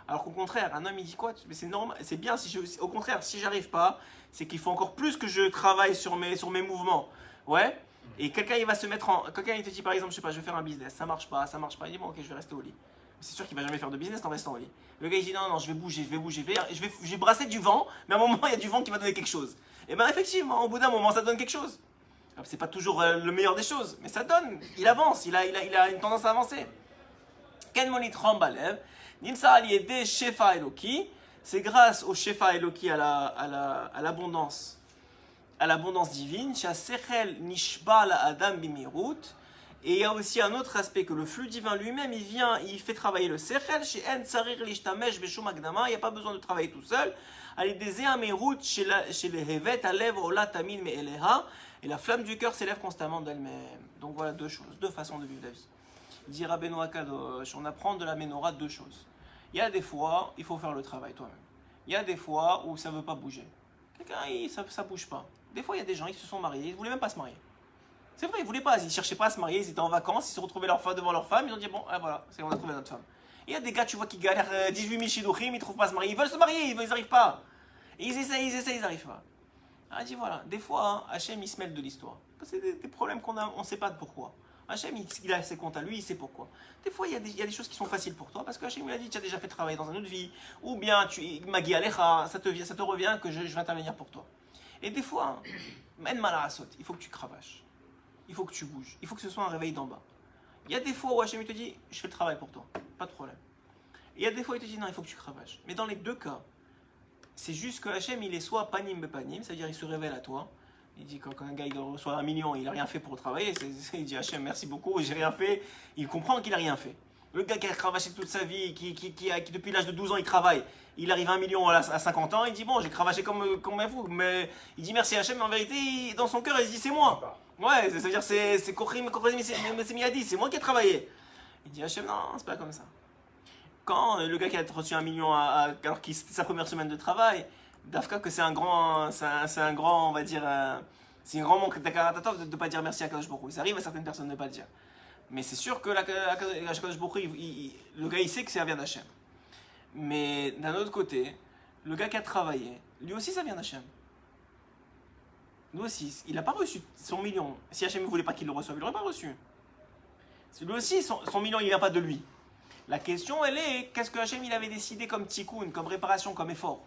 Speaker 1: Alors qu'au contraire, un homme il dit quoi? Mais c'est normal, c'est bien. Au contraire, si j'arrive pas, c'est qu'il faut encore plus que je travaille sur mes mouvements. Ouais. Et quelqu'un il va se mettre quelqu'un il te dit par exemple, je sais pas, je vais faire un business, ça marche pas. Il dit bon ok, je vais rester au lit. C'est sûr qu'il va jamais faire de business en restant au lit. Le gars il dit non, je vais bouger, je vais brasser du vent, mais à un moment il y a du vent qui va donner quelque chose. Et ben effectivement, au bout d'un moment ça donne quelque chose. C'est pas toujours le meilleur des choses, mais ça donne. Il avance, il a une tendance à avancer. Ken monit rambalev, nimsa aliede shefa eloki. C'est grâce au shefa eloki à l'abondance divine. Chez sechel nishba la adam bimirut. Et il y a aussi un autre aspect que le flux divin lui-même, il fait travailler le sechel. Chez en tsarir lishtamesh beshum agdama. Il n'y a pas besoin de travailler tout seul. Alideze amirut chez le hevet alev ola tamin me eleha. Et la flamme du cœur s'élève constamment d'elle-même. Donc voilà deux choses, deux façons de vivre la vie. Il dit Rabbeinu Akadosh, on apprend de la Ménorah deux choses. Il y a des fois, il faut faire le travail toi-même. Il y a des fois où ça ne veut pas bouger. Quelqu'un, ça ne bouge pas. Des fois, il y a des gens qui se sont mariés, ils ne voulaient même pas se marier. C'est vrai, ils ne voulaient pas, ils ne cherchaient pas à se marier, ils étaient en vacances, ils se retrouvaient devant leur femme, ils ont dit bon, voilà, on a trouvé notre femme. Et il y a des gars, tu vois, qui galèrent 18 000 shidduchim, ils ne trouvent pas à se marier, ils veulent se marier, ils n'arrivent pas. Et ils essayent, ils n'arrivent pas. Il dit voilà, des fois, Hachem il se mêle de l'histoire. C'est des problèmes qu'on a, on ne sait pas pourquoi. Hachem il a ses comptes à lui, il sait pourquoi. Des fois, il y a des choses qui sont faciles pour toi parce que Hachem il a dit tu as déjà fait travailler dans une autre vie, ou bien Magi Alecha, ça te revient que je vais intervenir pour toi. Et des fois, Men Malarasot, il faut que tu cravaches, il faut que tu bouges, il faut que ce soit un réveil d'en bas. Il y a des fois où Hachem il te dit je fais le travail pour toi, pas de problème. Et il y a des fois où il te dit non, il faut que tu cravaches. Mais dans les deux cas, c'est juste que Hachem, il est soit panim bepanim, c'est-à-dire il se révèle à toi. Il dit quand un gars il reçoit 1 million, il n'a rien fait pour travailler, il dit Hachem, merci beaucoup, j'ai rien fait. Il comprend qu'il n'a rien fait. Le gars qui a cravaché toute sa vie, qui depuis l'âge de 12 ans il travaille, il arrive à 1 million à 50 ans, il dit bon, j'ai cravaché comme vous, mais il dit merci Hachem, mais en vérité, dans son cœur, il se dit c'est moi. Ouais, c'est-à-dire c'est Kochrim, c'est Miyadi, c'est moi qui ai travaillé. Il dit Hachem, non, c'est pas comme ça. Quand le gars qui a reçu 1 million alors que c'était sa première semaine de travail, Dafka que c'est un grand, on va dire, c'est un grand manque d'Akaratatov de ne pas dire merci à Kadosh Baruch Hu. Ça arrive à certaines personnes de ne pas le dire. Mais c'est sûr que Kadosh Baruch Hu, le gars il sait que ça vient d'Hachem. Mais d'un autre côté, le gars qui a travaillé, lui aussi ça vient d'Hachem. Lui aussi, il n'a pas reçu son million. Si Hachem ne voulait pas qu'il le reçoive, il ne l'aurait pas reçu. Lui aussi, son million il ne vient pas de lui. La question, elle est, qu'est-ce que Hachem il avait décidé comme tikkun, comme réparation, comme effort?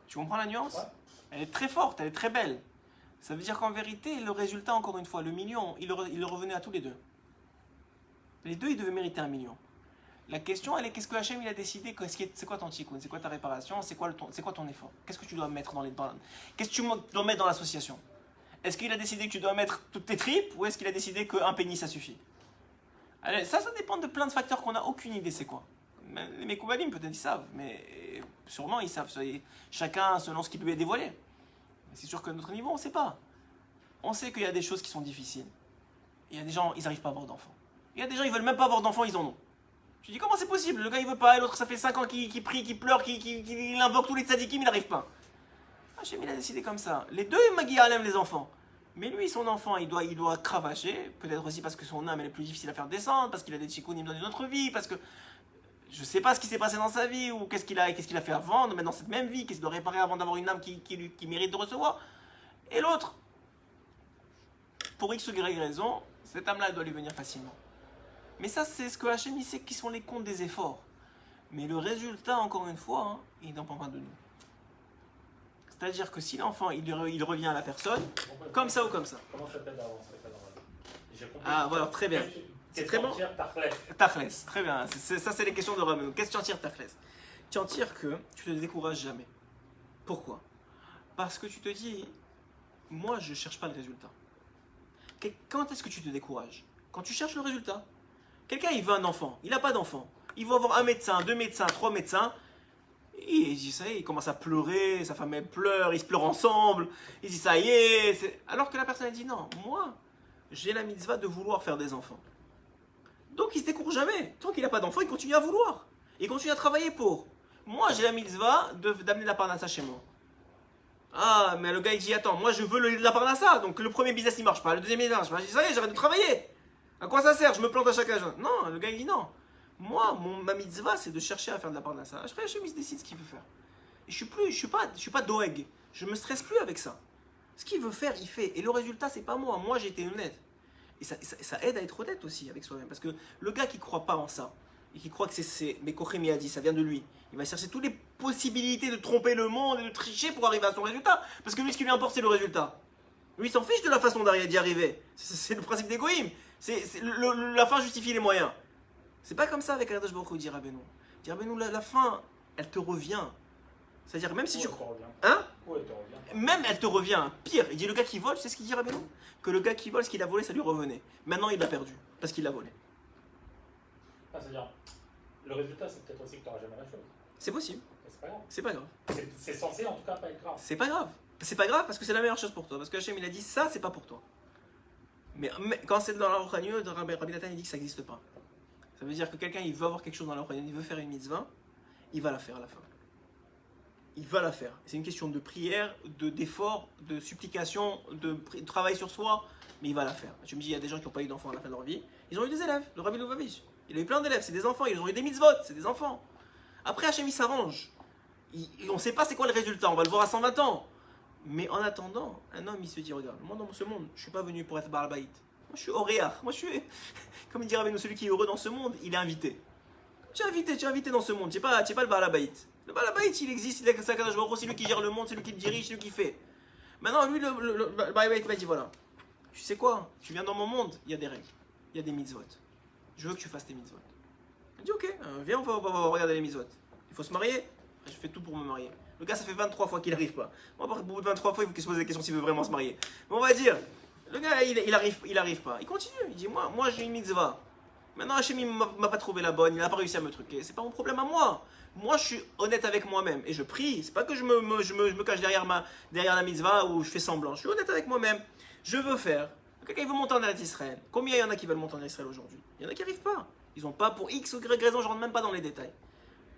Speaker 1: Tu comprends la nuance? Ouais. Elle est très forte, elle est très belle. Ça veut dire qu'en vérité, le résultat, encore une fois, le million, il revenait à tous les deux. Les deux, ils devaient mériter 1 million. La question, elle est, qu'est-ce que Hachem il a décidé? C'est quoi ton tikkun? C'est quoi ta réparation? C'est quoi ton effort? Qu'est-ce que tu dois mettre qu'est-ce que tu dois mettre dans l'association? Est-ce qu'il a décidé que tu dois mettre toutes tes tripes ou est-ce qu'il a décidé qu'un penny ça suffit? Allez, ça dépend de plein de facteurs qu'on n'a aucune idée c'est quoi. Les Mekoubalim peut-être ils savent, mais sûrement ils savent. Chacun selon ce qu'il peut lui dévoiler. C'est sûr que notre niveau on ne sait pas. On sait qu'il y a des choses qui sont difficiles. Il y a des gens ils n'arrivent pas à avoir d'enfants. Il y a des gens ils veulent même pas avoir d'enfants, ils en ont. Tu dis comment c'est possible? Le gars il veut pas, l'autre ça fait 5 ans qu'il prie, qu'il pleure, qu'il invoque tous les tzadikim, il n'arrive pas. Hachem il a décidé comme ça. Les deux Magi Alem les enfants. Mais lui, son enfant, il doit cravacher, peut-être aussi parce que son âme elle est plus difficile à faire descendre, parce qu'il a des tchikounim dans une autre vie, parce que je sais pas ce qui s'est passé dans sa vie ou qu'est-ce qu'il a fait avant, mais dans cette même vie, qu'est-ce qu'il doit réparer avant d'avoir une âme qui mérite de recevoir. Et l'autre, pour X ou Y raison, cette âme-là, elle doit lui venir facilement. Mais ça, c'est ce que Hachem, il sait qui sont les comptes des efforts. Mais le résultat, encore une fois, hein, il n'en dépend pas de nous. C'est-à-dire que si l'enfant, il revient à la personne, comme ça ou comme ça.
Speaker 2: Comment ça t'aide à avancer ça dans la vie? J'ai compris.
Speaker 1: Ah, voilà, très bien. C'est très bon. Tachles, très bien. Ça, c'est les questions de Rabbeinu. Qu'est-ce que tu en tires, Tachles? Tu en tires que tu te décourages jamais. Pourquoi? Parce que tu te dis, moi, je ne cherche pas le résultat. Quand est-ce que tu te décourages? Quand tu cherches le résultat. Quelqu'un, il veut un enfant. Il n'a pas d'enfant. Il va avoir un médecin, 2 médecins, 3 médecins. Et il dit, ça y est, il commence à pleurer. Sa femme, elle pleure. Ils se pleurent ensemble. Il dit, ça y est. Alors que la personne, elle dit, non, moi, j'ai la mitzvah de vouloir faire des enfants. Donc, il se décourage jamais. Tant qu'il n'a pas d'enfant, il continue à vouloir. Il continue à travailler pour. Moi, j'ai la mitzvah d'amener la parnassa chez moi. Ah, mais le gars, il dit, attends, moi, je veux la parnassa. Donc, le premier business, il marche pas. Le deuxième, il marche pas. Je dis, ça y est, j'arrête de travailler. À quoi ça sert? Je me plante à chaque âge. Non, le gars, il dit, non. Moi, ma mitzvah, c'est de chercher à faire de la parnassa. Après, Hachem, il se décide ce qu'il veut faire. Et je suis pas doeg. Je me stresse plus avec ça. Ce qu'il veut faire, il fait. Et le résultat, c'est pas moi. Moi, j'ai été honnête. Et ça aide à être honnête aussi avec soi-même. Parce que le gars qui ne croit pas en ça, et qui croit que c'est mais Kochem a dit, ça vient de lui, il va chercher toutes les possibilités de tromper le monde et de tricher pour arriver à son résultat. Parce que lui, ce qui lui importe, c'est le résultat. Lui, il s'en fiche de la façon d'y arriver. C'est le principe d'égoïsme. La fin justifie les moyens. C'est pas comme ça avec Akadosh Baruch Hu, dit Rabbeinu. Dit Rabbeinu, la fin, elle te revient. C'est-à-dire, même si tu crois. Hein? Même elle te revient. Pire, il dit le gars qui vole, c'est ce qu'il dit Rabbeinu? Que le gars qui vole, ce qu'il a volé, ça lui revenait. Maintenant, il l'a perdu. Parce qu'il l'a volé.
Speaker 2: Ah, c'est-à-dire, le résultat, c'est peut-être aussi que tu n'auras jamais la chose.
Speaker 1: C'est possible.
Speaker 2: C'est pas grave.
Speaker 1: C'est pas grave.
Speaker 2: C'est censé en tout cas pas être grave.
Speaker 1: C'est pas grave. C'est pas grave parce que c'est la meilleure chose pour toi. Parce que Hachem, il a dit ça, c'est pas pour toi. Mais quand c'est dans la Rochaniot, Rabbi Nathan, il dit que ça n'existe pas. Ça veut dire que quelqu'un, il veut avoir quelque chose dans la Rochaniot, il veut faire une mitzvah, il va la faire à la fin. Il va la faire. C'est une question de prière, d'effort, de supplication, de travail sur soi, mais il va la faire. Je me dis, il y a des gens qui n'ont pas eu d'enfants à la fin de leur vie. Ils ont eu des élèves. Le Rabbi Lubavitch, il a eu plein d'élèves. C'est des enfants. Ils ont eu des mitzvot. C'est des enfants. Après, Hachem, il s'arrange. On ne sait pas c'est quoi le résultat. On va le voir à 120 ans. Mais en attendant, un homme, il se dit, regarde, moi dans ce monde, je ne suis pas venu pour être Baal Baït. Moi, je suis Oréach. Moi, je suis, comme il dit Rabbeinu, celui qui est heureux dans ce monde, il est invité. Tu es invité dans ce monde. Tu n'es pas le Baal Baït. Le Baal Baït, il existe, il est Akadosh Baruch Hu, c'est lui qui gère le monde, c'est lui qui le dirige, c'est lui qui fait. Maintenant, lui, le Baal Baït m'a dit, voilà, tu sais quoi, tu viens dans mon monde, il y a des règles, il y a des mitzvot. Je veux que tu fasses tes mitzvot. Il dit, ok, viens, on va regarder les mitzvot. Il faut se marier, je fais tout pour me marier. Le gars, ça fait 23 fois qu'il n'arrive pas. Moi, au bout de 23 fois, il faut qu'il se pose des questions s'il veut vraiment se marier. Mais on va dire, le gars, il arrive pas. Il continue, il dit, moi j'ai une mitzvah. Maintenant, Hachem, il m'a pas trouvé la bonne, il n'a pas réussi à me truquer. C'est pas mon problème à moi. Moi, je suis honnête avec moi-même et je prie. C'est pas que je me cache derrière la mitzvah ou je fais semblant. Je suis honnête avec moi-même. Je veux faire. Quelqu'un veut monter en Eretz Israël. Combien il y en a qui veulent monter en Eretz Israël aujourd'hui? Il y en a qui n'arrivent pas. Ils n'ont pas pour X ou Y raison, je rentre même pas dans les détails.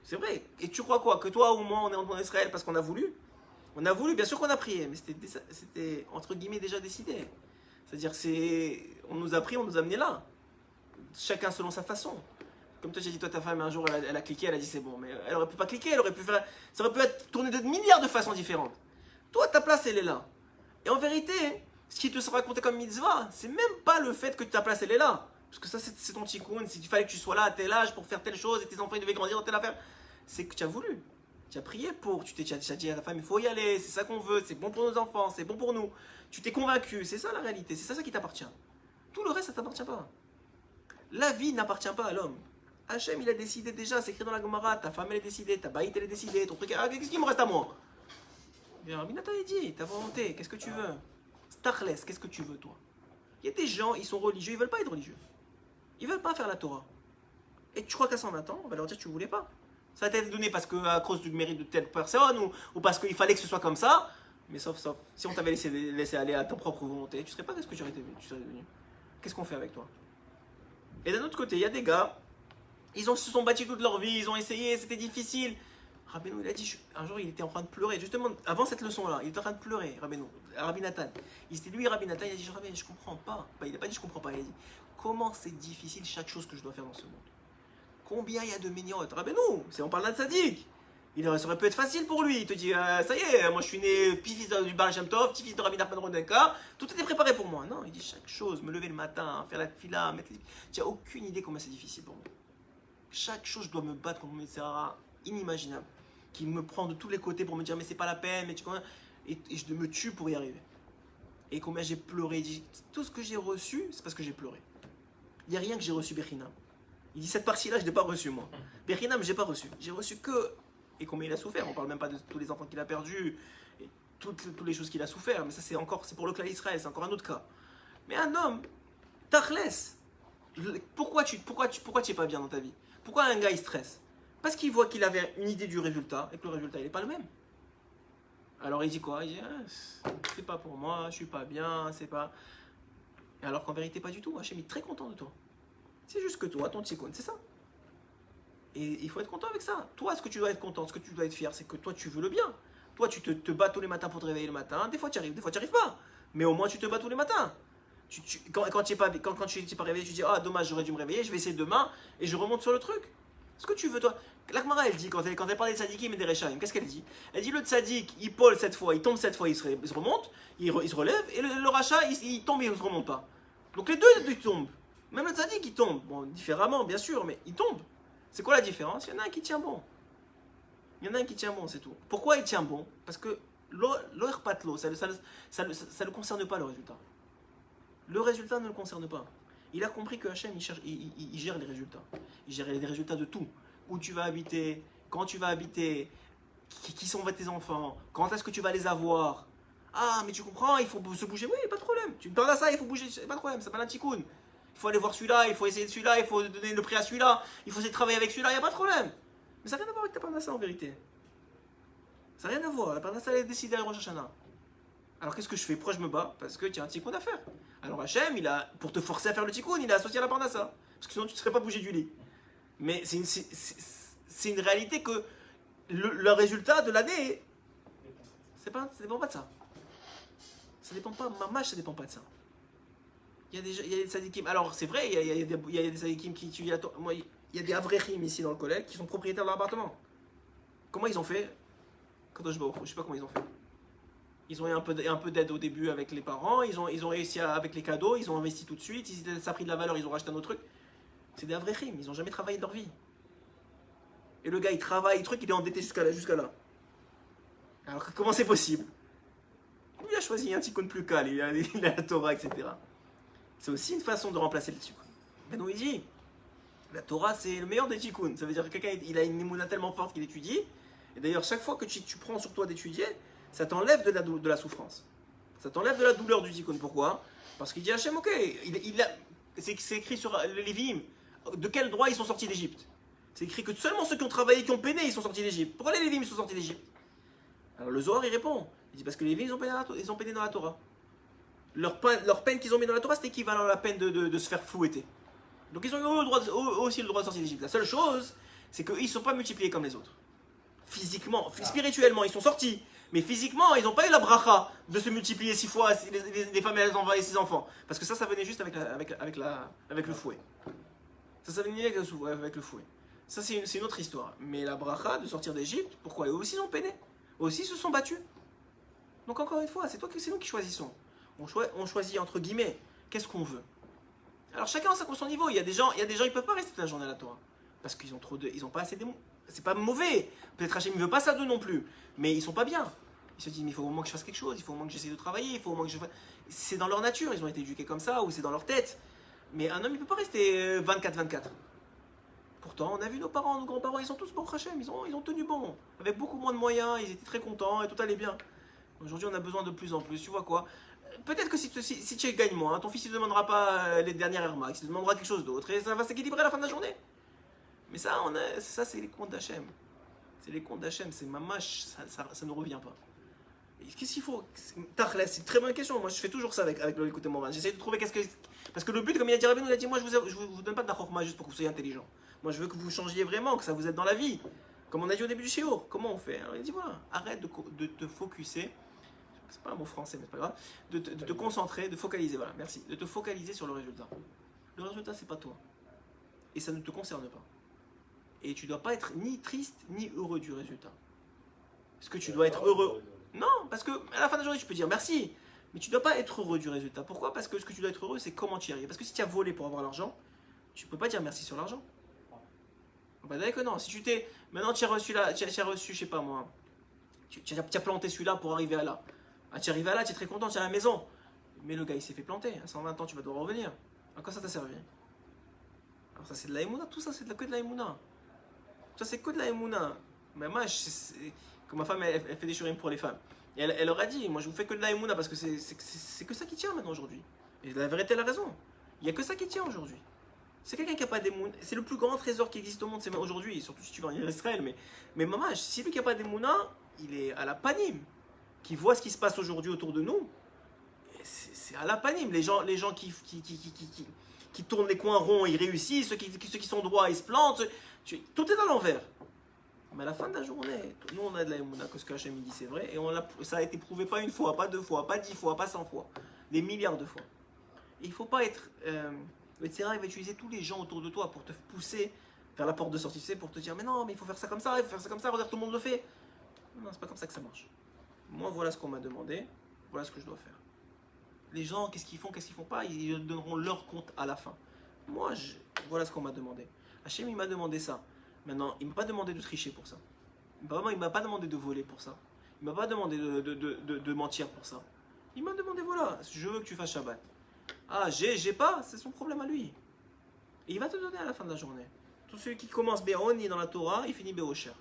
Speaker 1: C'est vrai. Et tu crois quoi? Que toi ou moi, on est en Israël parce qu'on a voulu? On a voulu, bien sûr qu'on a prié, mais c'était entre guillemets déjà décidé. C'est-à-dire, on nous a pris, on nous a amenés là. Chacun selon sa façon. Comme toi, j'ai dit, toi, ta femme, un jour, elle a cliqué, elle a dit c'est bon. Mais elle aurait pu pas cliquer, ça aurait pu être tourné de milliards de façons différentes. Toi, ta place, elle est là. Et en vérité, ce qui te sera raconté comme mitzvah, c'est même pas le fait que ta place, elle est là. Parce que ça, c'est ton tikkun. Il fallait que tu sois là à tel âge pour faire telle chose et tes enfants, ils devaient grandir dans telle affaire. C'est que tu as voulu. Tu as prié pour. Tu as dit à ta femme, il faut y aller, c'est ça qu'on veut, c'est bon pour nos enfants, c'est bon pour nous. Tu t'es convaincu, c'est ça la réalité, c'est ça qui t'appartient. Tout le reste, ça t'appartient pas. La vie n'appartient pas à l'homme. Hachem, il a décidé déjà, c'est écrit dans la Gemara, ta femme elle est décidée, ta baït elle est décidée, ton truc, qu'est-ce qui me reste à moi? Bien, Rabbi Nathan a dit, ta volonté, qu'est-ce que tu veux? Stachles, qu'est-ce que tu veux toi? Il y a des gens, ils sont religieux, ils veulent pas être religieux. Ils veulent pas faire la Torah. Et tu crois qu'à 120 ans, on va leur dire, tu voulais pas. Ça t'a été donné parce que à cause du mérite de telle personne ou parce qu'il fallait que ce soit comme ça. Mais sauf, si on t'avait laissé aller à ta propre volonté, tu serais pas ce que tu serais devenu. Qu'est-ce qu'on fait avec toi? Et d'un autre côté, il y a des gars, se sont battus toute leur vie, ils ont essayé, c'était difficile. Rabbeinu, il a dit, un jour, il était en train de pleurer. Justement, avant cette leçon-là, il était en train de pleurer, Rabbi Nathan. Rabbi Nathan, il a dit, je comprends pas. Il n'a pas dit, je comprends pas. Il a dit, comment c'est difficile chaque chose que je dois faire dans ce monde. Combien il y a de minyotes? Rabbeinu, on parle d'un tzaddik. Ça aurait pu être facile pour lui. Il te dit, ça y est, moi je suis né petit-fils du Baal Shem Tov, petit-fils de Rabbi Nachman Rodenka, tout était préparé pour moi. Non, il dit chaque chose, me lever le matin, faire la fila, mettre les... Tu n'as aucune idée combien c'est difficile pour moi. Chaque chose, je dois me battre contre mon Yetzirah inimaginable, qui me prend de tous les côtés pour me dire, mais c'est pas la peine, mais tu connais, et je me tue pour y arriver. Et combien j'ai pleuré. Il dit, tout ce que j'ai reçu, c'est parce que j'ai pleuré. Il n'y a rien que j'ai reçu, Bechinam. Il dit, cette partie-là, je ne l'ai pas reçue, moi. Bechinam, je n'ai pas reçu. J'ai reçu que... Et combien il a souffert. On ne parle même pas de tous les enfants qu'il a perdus, et toutes les choses qu'il a souffert. Mais ça, c'est pour le clan Israël, c'est encore un autre cas. Mais un homme, Tachlès, pourquoi tu es pas bien dans ta vie? Pourquoi un gars, il stresse? Parce qu'il voit qu'il avait une idée du résultat, et que le résultat, il n'est pas le même. Alors il dit quoi? Il dit, c'est pas pour moi, je suis pas bien, c'est pas... Et alors qu'en vérité, pas du tout. Hachem est très content de toi. C'est juste que toi, ton tikkun, c'est ça. Et il faut être content avec ça. Toi, ce que tu dois être content, ce que tu dois être fier, c'est que toi, tu veux le bien. Toi, tu te bats tous les matins pour te réveiller le matin. Des fois, tu arrives, des fois, tu n'y arrives pas. Mais au moins, tu te bats tous les matins. Quand tu n'es pas réveillé, tu dis, ah, dommage, j'aurais dû me réveiller, je vais essayer demain, et je remonte sur le truc. Ce que tu veux, toi. L'Agmara, elle dit, quand elle parle des tzadikim et des rechaim, qu'est-ce qu'elle dit? Elle dit, le tzadik, il pole cette fois, il tombe cette fois, il se remonte, il se relève, et le rachat, il tombe et il ne se remonte pas. Donc les deux, ils tombent. Même le tzadik, il tombe. Bon, différemment, bien sûr, mais il tombe. C'est quoi la différence? Il y en a un qui tient bon. Il y en a un qui tient bon, c'est tout. Pourquoi il tient bon? Parce que l'oerpatlo, ça ne concerne pas le résultat. Le résultat ne le concerne pas. Il a compris que Hachem, il gère les résultats. Il gère les résultats de tout. Où tu vas habiter, quand tu vas habiter, qui sont tes enfants, quand est-ce que tu vas les avoir. Ah, mais tu comprends, il faut se bouger. Oui, pas de problème. Tu me parles à ça, il faut bouger. Pas de problème, c'est pas un tikkun. Il faut aller voir celui-là, il faut essayer de celui-là, il faut donner le prix à celui-là, il faut essayer de travailler avec celui-là, il n'y a pas de problème. Mais ça n'a rien à voir avec ta parnassa en vérité. Ça n'a rien à voir. La parnassa, elle est décidée à Rosh Hashanah. Alors qu'est-ce que je fais? Pourquoi je me bats? Parce que tu as un tikkun à faire. Alors Hachem, pour te forcer à faire le tikkun, il a associé à la parnassa. Parce que sinon tu ne serais pas bougé du lit. Mais c'est une réalité que le résultat de l'année, ça dépend pas de ça. Ça dépend pas, mamash, ça dépend pas de ça. Il y a des tzadikim. Alors c'est vrai, il y a des tzadikim qui étudient. Moi, il y a des avrechim ici dans le collège qui sont propriétaires de leur appartement. Comment ils ont fait? Je sais pas comment ils ont fait. Ils ont eu un peu d'aide au début avec les parents, ils ont réussi avec les cadeaux, ils ont investi tout de suite, ça a pris de la valeur, ils ont racheté un autre truc. C'est des avrechim, ils n'ont jamais travaillé de leur vie. Et le gars, il travaille, il est endetté jusqu'à là. Alors comment c'est possible? Il a choisi un tikkun plus calme, il a la Torah, etc. C'est aussi une façon de remplacer le tikkun. Mais non, il dit, la Torah, c'est le meilleur des tikkuns. Ça veut dire que quelqu'un, il a une émouna tellement forte qu'il étudie. Et d'ailleurs, chaque fois que tu prends sur toi d'étudier, ça t'enlève de la souffrance. Ça t'enlève de la douleur du tikkun. Pourquoi? Parce qu'il dit Hachem, ok, c'est écrit sur les Lévi'im. De quel droit ils sont sortis d'Égypte? C'est écrit que seulement ceux qui ont travaillé, qui ont peiné, ils sont sortis d'Égypte. Pourquoi les Lévi'im sont sortis d'Égypte? Alors le Zohar, il répond. Il dit parce que les Lévi'im, ils ont peiné dans la Torah. Leur peine qu'ils ont mis dans la Torah, c'est équivalent à la peine de se faire fouetter. Donc ils ont eu aussi le droit de sortir d'Égypte. La seule chose, c'est qu'ils ne sont pas multipliés comme les autres. Physiquement, spirituellement, ils sont sortis. Mais physiquement, ils n'ont pas eu la bracha de se multiplier 6 fois, les femmes et les enfants et 6 enfants. Parce que ça venait juste avec le fouet. Ça venait avec le fouet. Ça, c'est une autre histoire. Mais la bracha de sortir d'Égypte, pourquoi? Eux aussi, ils ont peiné. Eux aussi, ils se sont battus. Donc encore une fois, c'est nous qui choisissons. On choisit entre guillemets, qu'est-ce qu'on veut. Alors chacun a son niveau. Il y a des gens, ils peuvent pas rester toute la journée à la Torah. Parce qu'ils ont pas assez de mots. C'est pas mauvais. Peut-être Hachem ne veut pas ça d'eux non plus. Mais ils sont pas bien. Ils se disent, mais il faut au moins que je fasse quelque chose, il faut au moins que j'essaie de travailler, il faut au moins que je fasse... C'est dans leur nature, ils ont été éduqués comme ça, ou c'est dans leur tête. Mais un homme, il ne peut pas rester 24-24. Pourtant, on a vu nos parents, nos grands-parents, ils sont tous bons Hachem, ils ont tenu bon. Avec beaucoup moins de moyens, ils étaient très contents et tout allait bien. Aujourd'hui, on a besoin de plus en plus, tu vois quoi. Peut-être que si tu gagnes moins, ton fils ne demandera pas les dernières Air Max, il te demandera quelque chose d'autre, et ça va s'équilibrer à la fin de la journée. Mais ça, c'est les comptes d'Hachem. C'est les comptes d'Hachem, c'est mamash, ça ne revient pas. Qu'est-ce qu'il faut? C'est une très bonne question. Moi, je fais toujours ça avec le Écoutez Moran. J'essaie de trouver qu'est-ce que... Parce que le but, comme il a dit Rabbeinu, il a dit, moi, je vous donne pas de la chokma juste pour que vous soyez intelligent. Moi, je veux que vous changiez vraiment, que ça vous aide dans la vie. Comme on a dit au début du shiur. Comment on fait? Alors, il dit, voilà, arrête de te focuser. C'est pas un mot français, mais c'est pas grave. De te concentrer, de focaliser, voilà, merci. De te focaliser sur le résultat. Le résultat, c'est pas toi. Et ça ne te concerne pas. Et tu ne dois pas être ni triste ni heureux du résultat. Est-ce que tu dois être heureux? Non, parce qu'à la fin de la journée, tu peux dire merci. Mais tu ne dois pas être heureux du résultat. Pourquoi? Parce que ce que tu dois être heureux, c'est comment tu y arrives. Parce que si tu as volé pour avoir l'argent, tu ne peux pas dire merci sur l'argent. Bah d'accord que non. Si tu t'es. Maintenant, tu as reçu, je sais pas moi. Tu as planté celui-là pour arriver à là. Ah, tu es arrivé à là, tu es très content, tu es à la maison. Mais le gars, il s'est fait planter. À 120 ans, tu vas devoir revenir. À quoi ça t'a servi? Alors, ça, c'est de la émouna. Tout ça, c'est que de la émouna. Ça, c'est que de la émouna. Mais moi, comme ma femme, elle fait des shurim pour les femmes. Et elle leur a dit, moi, je vous fais que de la émouna parce que c'est que ça qui tient maintenant aujourd'hui. Et la vérité, elle a raison. Il n'y a que ça qui tient aujourd'hui. C'est quelqu'un qui n'a pas d'émouna. C'est le plus grand trésor qui existe au monde, c'est aujourd'hui. Surtout si tu vas en Israël. Mais maman, si lui qui n'a pas d'émouna, il est à la panime. Qui voit ce qui se passe aujourd'hui autour de nous. C'est à la panime. Les gens qui tournent les coins ronds, ils réussissent. Ceux qui sont droits, ils se plantent. Tout est à l'envers. Mais à la fin de la journée, nous on a de la émouna, que ce que Hachem dit c'est vrai. Et ça a été prouvé pas une fois, pas deux fois, pas 10 fois, pas 100 fois. Des milliards de fois. Et il ne faut pas être... le Tzera, il va utiliser tous les gens autour de toi pour te pousser vers la porte de sortie. Tu sais, pour te dire, mais non, mais il faut faire ça comme ça, il faut faire ça comme ça, regarde, tout le monde le fait. Non, c'est pas comme ça que ça marche. Moi, voilà ce qu'on m'a demandé, voilà ce que je dois faire. Les gens, qu'est-ce qu'ils font pas, ils donneront leur compte à la fin. Moi, voilà ce qu'on m'a demandé. Hachem, il m'a demandé ça. Maintenant, il ne m'a pas demandé de tricher pour ça. Vraiment, il ne m'a pas demandé de voler pour ça. Il ne m'a pas demandé de mentir pour ça. Il m'a demandé, voilà, je veux que tu fasses Shabbat. Ah, j'ai pas, c'est son problème à lui. Et il va te donner à la fin de la journée. Tous ceux qui commencent Béoni dans la Torah, il finit Béocher.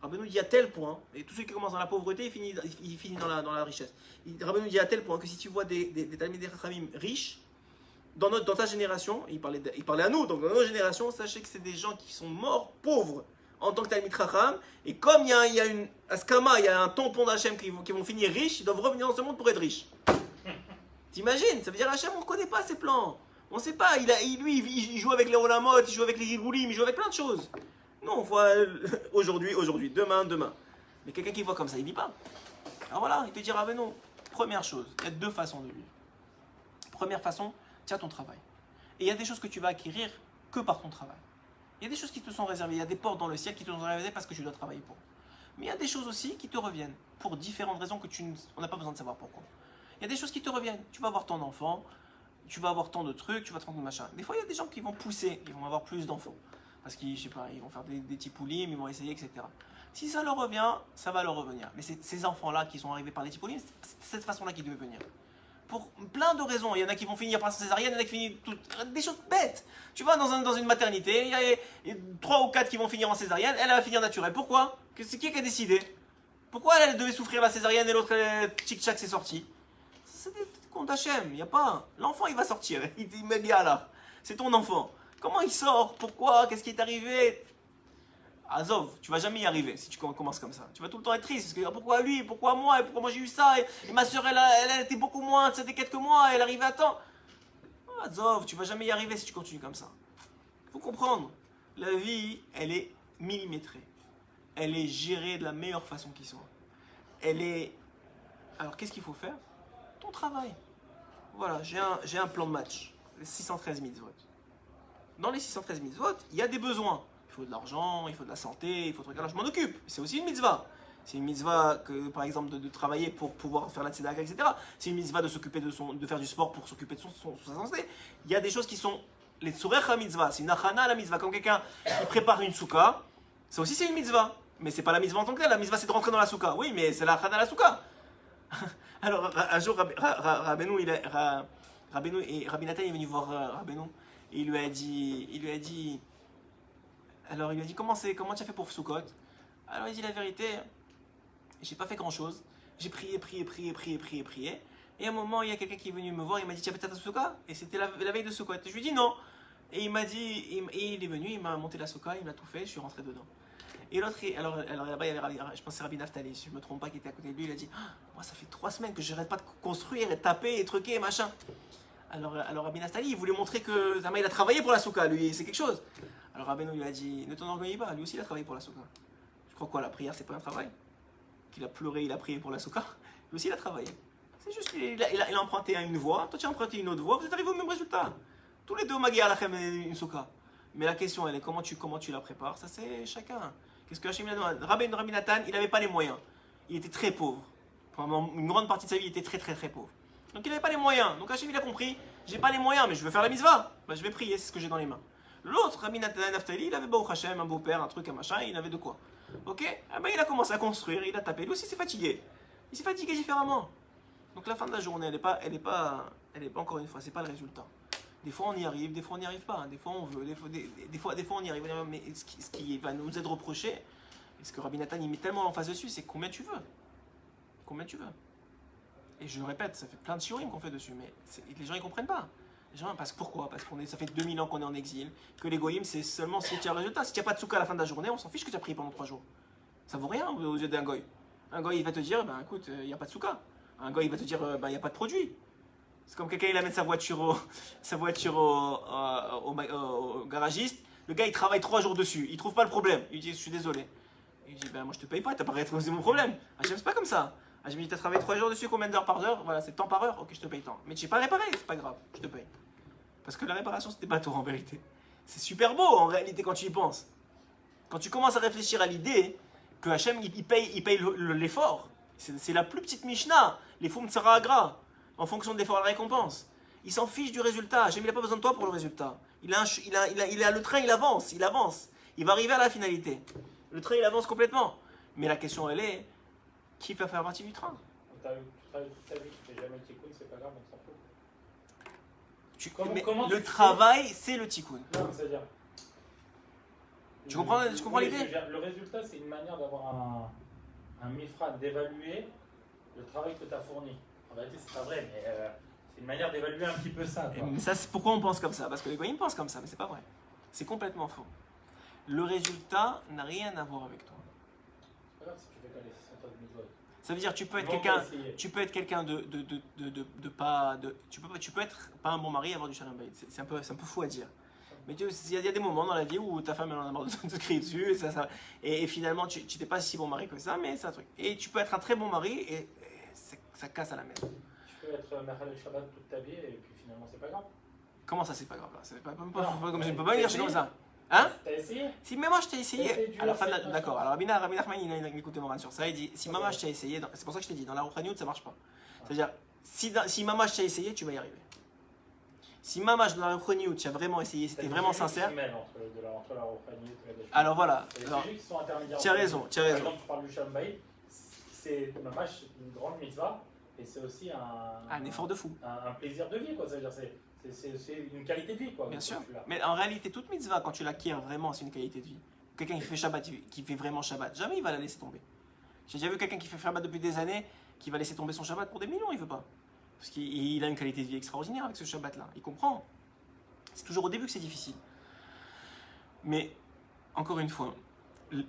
Speaker 1: Rabbeinu dit à tel point, et tous ceux qui commencent dans la pauvreté, il finit dans la richesse. Rabbeinu dit à tel point que si tu vois des Talmidei Chachamim riches, dans ta génération, il parlait à nous, donc dans notre génération, sachez que c'est des gens qui sont morts pauvres en tant que Talmid Chacham, et comme il y a une askama, il y a un tampon d'Hachem qui vont finir riches, ils doivent revenir dans ce monde pour être riches. T'imagines? Ça veut dire Hachem, on ne connaît pas ses plans. On ne sait pas, il joue avec les Olamot, il joue avec les Gilgulim, il joue avec plein de choses. Nous, on voit aujourd'hui, demain. Mais quelqu'un qui voit comme ça, il ne vit pas. Alors voilà, il te dira, ben non. Première chose, il y a deux façons de vivre. Première façon, tiens ton travail. Et il y a des choses que tu vas acquérir que par ton travail. Il y a des choses qui te sont réservées, il y a des portes dans le ciel qui te sont réservées parce que tu dois travailler pour. Mais il y a des choses aussi qui te reviennent pour différentes raisons que on n'a pas besoin de savoir pourquoi. Il y a des choses qui te reviennent. Tu vas avoir ton enfant, tu vas avoir tant de trucs, tu vas te rendre machin. Des fois, il y a des gens qui vont pousser, ils vont avoir plus d'enfants. Parce qu'ils, je sais pas, ils vont faire des petits poulimes, ils vont essayer, etc. Si ça leur revient, ça va leur revenir. Mais c'est ces enfants-là qui sont arrivés par les petits poulimes, c'est cette façon-là qu'ils devaient venir. Pour plein de raisons. Il y en a qui vont finir par césarienne, il y en a qui finissent des choses bêtes. Tu vas dans une maternité, il y a 3 ou 4 qui vont finir en césarienne, elle va finir naturelle. Pourquoi? C'est qui a décidé? Pourquoi elle devait souffrir la césarienne et l'autre, tchic-tchac, c'est sorti? C'est des comptes Hachem, il n'y a pas. L'enfant, il va sortir, il met bien là. C'est ton enfant. Comment il sort? Pourquoi? Qu'est-ce qui est arrivé? Azov, tu vas jamais y arriver si tu commences comme ça. Tu vas tout le temps être triste. Parce que pourquoi lui? Pourquoi moi? Et pourquoi moi j'ai eu ça? Et ma soeur, elle était beaucoup moins de cette déquête que moi. Elle arrivait à temps. Azov, tu vas jamais y arriver si tu continues comme ça. Il faut comprendre. La vie, elle est millimétrée. Elle est gérée de la meilleure façon qui soit. Elle est... Alors, qu'est-ce qu'il faut faire? Ton travail. Voilà, j'ai un plan de match. Les 613 mitzvot. Dans les 613 mitzvot, il y a des besoins. Il faut de l'argent, il faut de la santé, il faut regarder, je m'en occupe. C'est aussi une mitzvah. C'est une mitzvah que, par exemple, de travailler pour pouvoir faire la tzedaka, etc. C'est une mitzvah de s'occuper de faire du sport pour s'occuper de sa santé. Il y a des choses qui sont les tsurech ha mitzvah. C'est une achana la mitzvah. Comme quelqu'un qui prépare une souka, ça aussi c'est une mitzvah. Mais c'est pas la mitzvah en tant que telle. La mitzvah c'est de rentrer dans la souka. Oui, mais c'est la achana la souka. Alors un jour, Rabbeinu et Rabbi Nathan est venu voir Rabbeinu et il lui a dit. Alors il lui a dit comment tu as fait pour Sukkot? Alors il dit la vérité, j'ai pas fait grand chose, j'ai prié. Et à un moment il y a quelqu'un qui est venu me voir, il m'a dit tu as fait ta Sukkot? Et c'était la veille de Sukkot. Je lui ai dit non. Et il m'a dit, et il est venu, il m'a monté la Sukkot, il m'a tout fait, je suis rentré dedans. Et l'autre, alors là-bas il y avait, je pense que c'est Rabbi Naftali, si je me trompe pas, qui était à côté de lui, il a dit moi ça fait 3 semaines que je n'arrête pas de construire et taper et truquer et machin. Alors Rabbi Naftali, il voulait montrer que Zama il a travaillé pour la Souka, lui, c'est quelque chose. Alors Rabbeinu lui a dit, ne t'en orgueillis pas, lui aussi il a travaillé pour la Souka. Tu crois quoi, la prière c'est pas un travail? Qu'il a pleuré, il a prié pour la Souka, lui aussi il a travaillé. C'est juste qu'il a emprunté une voie, toi tu as emprunté une autre voie, vous êtes arrivés au même résultat. Tous les deux au Magi Alachem une Souka. Mais la question, elle est comment tu la prépares? Ça, c'est chacun. Qu'est-ce que Hachem il a demandé? Rabbi Nathan, il n'avait pas les moyens. Il était très pauvre. Pendant une grande partie de sa vie, il était très, très, très pauvre. Donc, il n'avait pas les moyens. Donc, Hachem, il a compris, j'ai pas les moyens, mais je veux faire la mitzvah. Bah, je vais prier, c'est ce que j'ai dans les mains. L'autre, Rabbi Nathan Naftali, il avait Baruch Hashem, un beau-père, un truc, un machin, il avait de quoi. Ok? Ah ben, il a commencé à construire, il a tapé. Lui aussi, il s'est fatigué. Il s'est fatigué différemment. Donc, la fin de la journée, elle est pas encore une fois, c'est pas le résultat. Des fois on y arrive, des fois on n'y arrive pas. Des fois on veut, des fois on y arrive. Mais ce qui va nous être reproché, et ce que Rabbi Nathan il met tellement l'emphase dessus, c'est combien tu veux. Combien tu veux. Et je le répète, ça fait plein de shiurim qu'on fait dessus, mais les gens ils comprennent pas. Les gens, pourquoi? Parce que ça fait 2000 ans qu'on est en exil, que les goyim c'est seulement si tu as un résultat. Si tu n'as pas de soukha à la fin de la journée, on s'en fiche que tu as prié pendant 3 jours. Ça vaut rien aux yeux d'un goy. Un goy il va te dire, ben écoute, il n'y a pas de soukha. Un goy il va te dire, ben il n'y a pas de produit. C'est comme quelqu'un il amène sa voiture au garagiste. Le gars il travaille 3 jours dessus, il trouve pas le problème. Il dit je suis désolé. Il dit ben moi je te paye pas, t'as pas répondu mon problème. Ah j'aime pas comme ça. Ah je me dis t'as travaillé 3 jours dessus, combien d'heures par heure? Voilà c'est temps par heure, ok je te paye tant. Mais tu n'es pas réparé, c'est pas grave, je te paye. Parce que la réparation c'était pas toi en vérité. C'est super beau en réalité quand tu y penses. Quand tu commences à réfléchir à l'idée que Hachem il paye l'effort. C'est la plus petite Mishnah, les fum tsara agra. En fonction de l'effort et de la récompense. Il s'en fiche du résultat. Hachem, il n'a pas besoin de toi pour le résultat. Il a le train, il avance. Il va arriver à la finalité. Le train, il avance complètement. Mais la question, elle est, qui va faire partie du train?
Speaker 2: Tu travailles toute ta vie, tu fais jamais de tikkun, c'est pas grave, on s'en fout.
Speaker 1: Mais le travail, c'est le tikkun.
Speaker 2: Non, c'est-à-dire...
Speaker 1: Tu comprends l'idée?
Speaker 2: Le résultat, c'est une manière d'avoir un mifra, d'évaluer le travail que tu as fourni. En réalité, c'est pas vrai, mais c'est une manière d'évaluer un petit peu ça.
Speaker 1: Mais ça, c'est pourquoi on pense comme ça? Parce que les goyim pensent comme ça, mais c'est pas vrai. C'est complètement faux. Le résultat n'a rien à voir avec toi.
Speaker 2: C'est pas grave si tu fais pas les 600 de mitzvot.
Speaker 1: Ça veut dire tu peux être quelqu'un tu peux être pas un bon mari et avoir du shalom bayit. C'est un peu fou à dire. Mais il y a des moments dans la vie où ta femme elle en a marre de te crier dessus et finalement tu n'es pas si bon mari que ça, mais c'est un truc. Et tu peux être un très bon mari et ça casse à la maison.
Speaker 2: Tu peux être Machal Shabbat toute ta vie et puis finalement c'est pas grave.
Speaker 1: Comment ça c'est pas grave là? C'est pas comme je ne peux pas dire comme ça. Hein?
Speaker 2: T'as essayé?
Speaker 1: Si maman je t'ai essayé, à la fin de d'accord. Alors Rabbi Nachman il a écouté Moran sur ça, il dit si maman je t'ai essayé, c'est pour ça que je t'ai dit dans la Rouchaniout ça marche pas. C'est-à-dire si maman je t'ai essayé, tu vas y arriver. Si maman dans la Rouchaniout tu as vraiment essayé, c'était vraiment sincère.
Speaker 2: Entre la Rouchaniout et la Deshma.
Speaker 1: Alors voilà.
Speaker 2: Les sujets qui sont intermédiaires.
Speaker 1: Tu as raison.
Speaker 2: Par exemple, tu parles du Shalom Bayit, c'est mamash une grande mitzvah et c'est aussi
Speaker 1: un effort de fou.
Speaker 2: Un plaisir de vie quoi. Ça veut dire c'est une qualité de vie quoi.
Speaker 1: Bien sûr. Mais en réalité toute mitzvah quand tu l'acquiers vraiment c'est une qualité de vie. Quelqu'un qui fait Shabbat, qui fait vraiment Shabbat, jamais il va la laisser tomber. J'ai déjà vu quelqu'un qui fait Shabbat depuis des années qui va laisser tomber son Shabbat pour des millions, il veut pas. Parce qu'il a une qualité de vie extraordinaire avec ce Shabbat-là. Il comprend. C'est toujours au début que c'est difficile. Mais, encore une fois,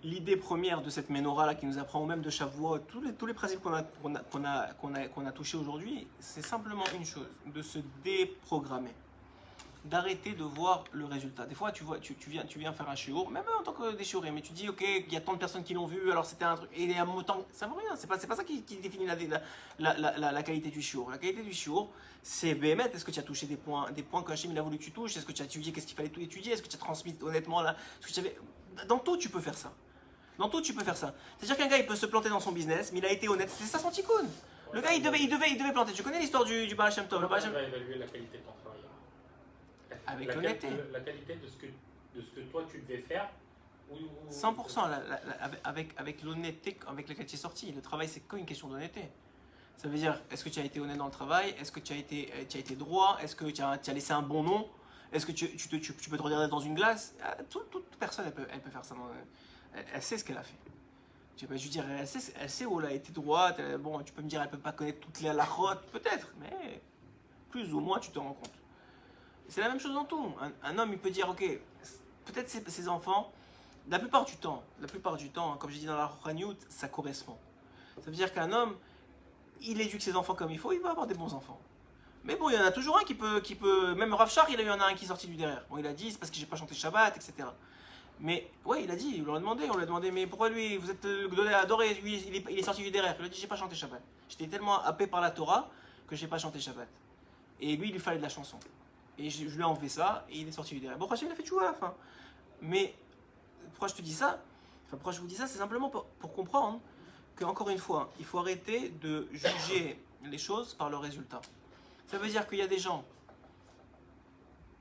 Speaker 1: l'idée première de cette menorah-là qui nous apprend au même de Shavuot, tous les principes qu'on a touchés aujourd'hui, c'est simplement une chose, de se déprogrammer. D'arrêter de voir le résultat. Des fois, tu viens faire un shiur, même en tant que des shiurim, mais tu dis, ok, il y a tant de personnes qui l'ont vu, alors c'était un truc, et il y a un temps, ça vaut rien, c'est pas ça qui définit la qualité du shiur. La qualité du shiur, c'est BMT, est-ce que tu as touché des points que Hachem il a voulu que tu touches, est-ce que tu as étudié, qu'est-ce qu'il fallait tout étudier, est-ce que tu as transmis honnêtement là, dans tout tu peux faire ça. Dans tout tu peux faire ça. C'est-à-dire qu'un gars il peut se planter dans son business, mais il a été honnête, c'est ça son tikkun. Le gars il devait planter. Tu connais l'histoire du Baal Shem Tov?
Speaker 2: On va évaluer la qualité de ton travail.
Speaker 1: Avec l'honnêteté.
Speaker 2: La qualité de ce que toi tu devais faire.
Speaker 1: 100%, avec l'honnêteté avec laquelle tu es sorti. Le travail, c'est qu'une question d'honnêteté. Ça veut dire, est-ce que tu as été honnête dans le travail? Est-ce que tu as été droit? Est-ce que tu as laissé un bon nom? Est-ce que tu peux te regarder dans une glace? Toute personne, elle peut faire ça. Elle sait ce qu'elle a fait. Je veux dire, elle sait où elle a été droite. Bon, tu peux me dire, elle ne peut pas connaître toutes les halakhot, peut-être, mais plus ou moins, tu te rends compte. C'est la même chose dans tout. Un homme, il peut dire, ok, peut-être ses enfants, la plupart du temps, comme j'ai dit dans la Rouchaniout, ça correspond. Ça veut dire qu'un homme, il éduque ses enfants comme il faut, il va avoir des bons enfants. Mais bon, il y en a toujours un qui peut même Rav Shach, il y en a un qui est sorti du derrière. Bon, il a dit, c'est parce que j'ai pas chanté Shabbat, etc. Mais, ouais, il a dit, on lui a demandé, mais pourquoi lui, vous êtes le Gdolé adoré, lui, il est sorti du derrière. Il a dit, j'ai pas chanté Shabbat. J'étais tellement happé par la Torah que j'ai pas chanté Shabbat. Et lui, il lui fallait de la chanson. Et je lui ai enlevé ça, et il est sorti du derrière. Bon, Hachem, il a fait tchouva à la fin. Mais pourquoi je te dis ça? Enfin, pourquoi je vous dis ça? C'est simplement pour comprendre qu'encore une fois, il faut arrêter de juger les choses par le résultat. Ça veut dire qu'il y a des gens,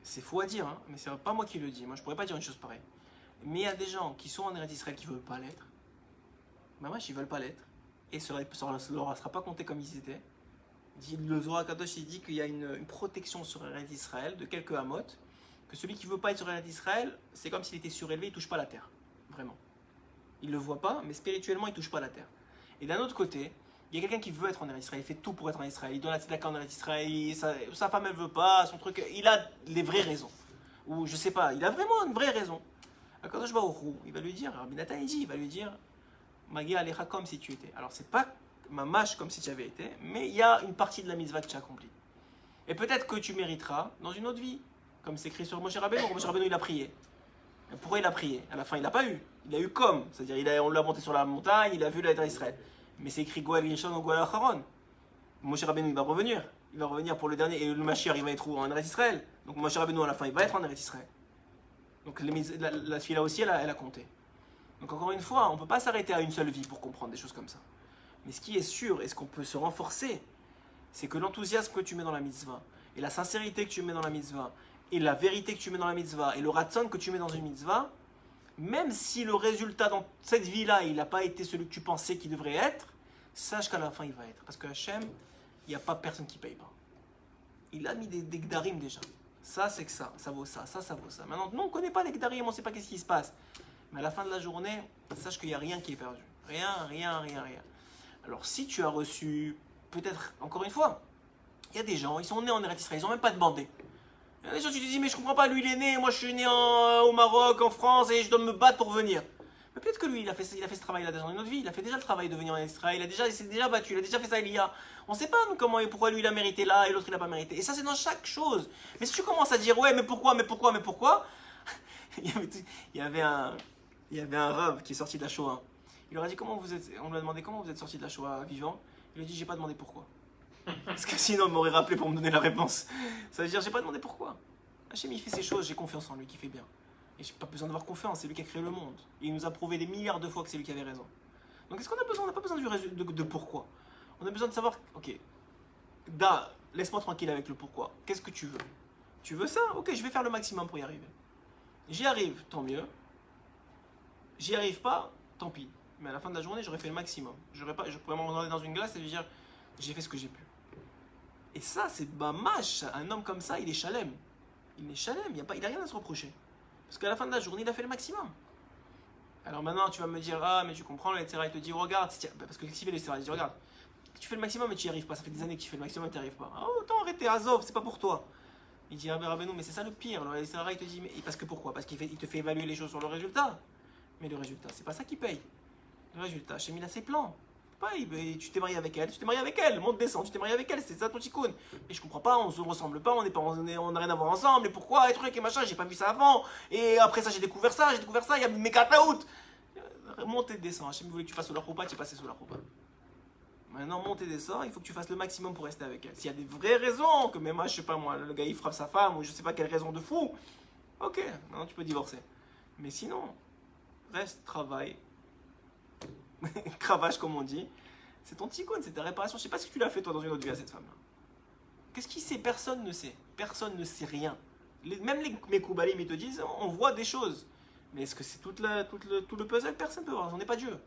Speaker 1: c'est faux à dire, hein, mais c'est pas moi qui le dis, moi je pourrais pas dire une chose pareille. Mais il y a des gens qui sont en Eretz Israël qui ne veulent pas l'être. Ben moi, ils veulent pas l'être. Et ça ne leur sera pas compté comme ils étaient. Le Zohar Kadosh, il dit qu'il y a une protection sur Eretz Israël de quelques Hamot, que celui qui ne veut pas être sur Eretz Israël, c'est comme s'il était surélevé, il ne touche pas la terre. Vraiment. Il ne le voit pas, mais spirituellement, il ne touche pas la terre. Et d'un autre côté, il y a quelqu'un qui veut être en Eretz Israël, il fait tout pour être en Israël, il donne la tzedaka en Eretz Israël, sa femme elle veut pas, son truc, il a les vraies raisons. Ou je sais pas, il a vraiment une vraie raison. Akadosh Baruch Hu, il va lui dire, Rabbi Nathan il va lui dire, Magia Alecha comme si tu étais. Alors c'est pas ma mâche comme si tu avais été, mais il y a une partie de la mitzvah que tu as accomplie. Et peut-être que tu mériteras dans une autre vie, comme c'est écrit sur Moshe Rabbeinu. Moshe Rabbeinu il a prié. Et pourquoi il a prié? À la fin il n'a pas eu. Il a eu comme, c'est-à-dire on l'a monté sur la montagne, il a vu la terre d'Israël. Mais c'est écrit Goel Rishon ou Goel Acharon. Moshe Rabbeinu il va revenir. Il va revenir pour le dernier. Et le Mashiach il va être en Eretz Israël. Donc Moshe Rabbeinu à la fin il va être en Eretz Israël. Donc la fille là aussi elle a compté. Donc encore une fois, on ne peut pas s'arrêter à une seule vie pour comprendre des choses comme ça. Mais ce qui est sûr et ce qu'on peut se renforcer, c'est que l'enthousiasme que tu mets dans la mitzvah, et la sincérité que tu mets dans la mitzvah, et la vérité que tu mets dans la mitzvah, et le ratzon que tu mets dans une mitzvah, même si le résultat dans cette vie-là, il n'a pas été celui que tu pensais qu'il devrait être, sache qu'à la fin il va être. Parce que Hachem, il n'y a pas personne qui ne paye pas. Il a mis des gdarim déjà. Ça c'est que ça vaut ça, ça vaut ça. Maintenant, nous on ne connaît pas les gdarim, on ne sait pas qu'est-ce qui se passe. Mais à la fin de la journée, sache qu'il n'y a rien qui est perdu. Rien. Alors si tu as reçu, peut-être, encore une fois, il y a des gens, ils sont nés en Eretz Israël, ils n'ont même pas demandé. Il y a des gens qui te disent, mais je comprends pas, lui il est né, moi je suis né au Maroc, en France, et je dois me battre pour venir. Mais peut-être que lui, il a fait ce travail-là dans une autre vie, il a fait déjà le travail de venir en Israël, il s'est déjà battu, il a déjà fait ça, Elia. On ne sait pas nous, comment et pourquoi lui il a mérité là et l'autre il n'a pas mérité. Et ça c'est dans chaque chose. Mais si tu commences à dire, ouais, mais pourquoi il y avait un rave qui est sorti de la Shoah. Il leur a dit on lui a demandé comment vous êtes sorti de la Shoah vivant. Il lui a dit j'ai pas demandé pourquoi. Parce que sinon il m'aurait rappelé pour me donner la réponse. Ça veut dire j'ai pas demandé pourquoi. Hachem il fait ses choses, j'ai confiance en lui qui fait bien. Et j'ai pas besoin d'avoir confiance, c'est lui qui a créé le monde. Et il nous a prouvé des milliards de fois que c'est lui qui avait raison. Donc est-ce qu'on a besoin? On n'a pas besoin de pourquoi. On a besoin de savoir, ok, laisse-moi tranquille avec le pourquoi. Qu'est-ce que tu veux? Tu veux ça? Ok, je vais faire le maximum pour y arriver. J'y arrive, tant mieux. J'y arrive pas, tant pis. Mais à la fin de la journée, j'aurais fait le maximum. Je pourrais m'en dans une glace et lui dire j'ai fait ce que j'ai pu. Et ça, c'est mâche. Un homme comme ça, il est chalem. Il est chalem, il n'a rien à se reprocher. Parce qu'à la fin de la journée, il a fait le maximum. Alors maintenant, tu vas me dire ah, mais tu comprends, le Yetzirah, il te dit regarde, parce que si fait le Yetzirah, il dit regarde, tu fais le maximum et tu n'y arrives pas. Ça fait des années que tu fais le maximum et tu n'y arrives pas. Ah, autant arrêter, Azov, c'est pas pour toi. Il dit Rabbeinu, mais c'est ça le pire. Le Yetzirah, il te dit mais parce que pourquoi? Parce qu'il te fait évaluer les choses sur le résultat. Mais le résultat, c'est pas ça qui paye. Le résultat, Hachem, il a ses plans. Tu t'es marié avec elle, monte, descend, tu t'es marié avec elle, c'est ça ton tikkun. Et je comprends pas, on se ressemble pas, on n'a rien à voir ensemble, et pourquoi, et trucs et machin, j'ai pas vu ça avant, et après ça j'ai découvert ça, il y a mes kataout. Monte et descend, Hachem voulait que tu passes sous la roupa, tu es passé sous la roupa. Maintenant, monte et descend, il faut que tu fasses le maximum pour rester avec elle. S'il y a des vraies raisons, que même moi, je sais pas moi, le gars il frappe sa femme, ou je sais pas quelle raison de fou, ok, maintenant tu peux divorcer. Mais sinon, reste, travaille, cravache comme on dit, c'est ton tikkun, c'est ta réparation. Je sais pas ce que tu l'as fait toi dans une autre vie à cette femme-là. Qu'est-ce qu'il sait? Personne ne sait. Personne ne sait rien. Même les Mekoubalim, ils te disent, on voit des choses. Mais est-ce que c'est tout le puzzle? Personne ne peut voir, on n'est pas Dieu.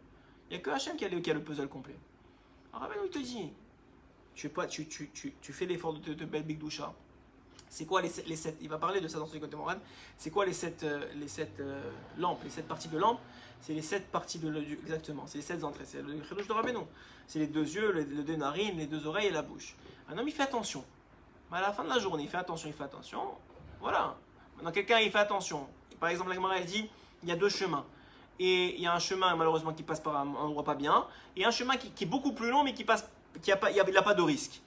Speaker 1: Il n'y a que Hachem qui a le puzzle complet. Alors Rabbeinu, il te dit, tu fais l'effort de Bel Bigdoucha. C'est quoi les 7? Il va parler de ça dans son École de Moran. C'est quoi les 7 lampes, les 7 parties de lampe? C'est les 7 parties exactement, c'est les 7 entrées. C'est le Chidush de Rabbeinu. C'est les 2 yeux, les 2 narines, les 2 oreilles et la bouche. Un homme, il fait attention. Mais à la fin de la journée, il fait attention. Voilà. Maintenant, quelqu'un, il fait attention. Par exemple, la Gemara, elle dit, il y a 2 chemins. Et il y a un chemin, malheureusement, qui passe par un endroit pas bien. Et un chemin qui est beaucoup plus long, mais qui n'a pas de risque.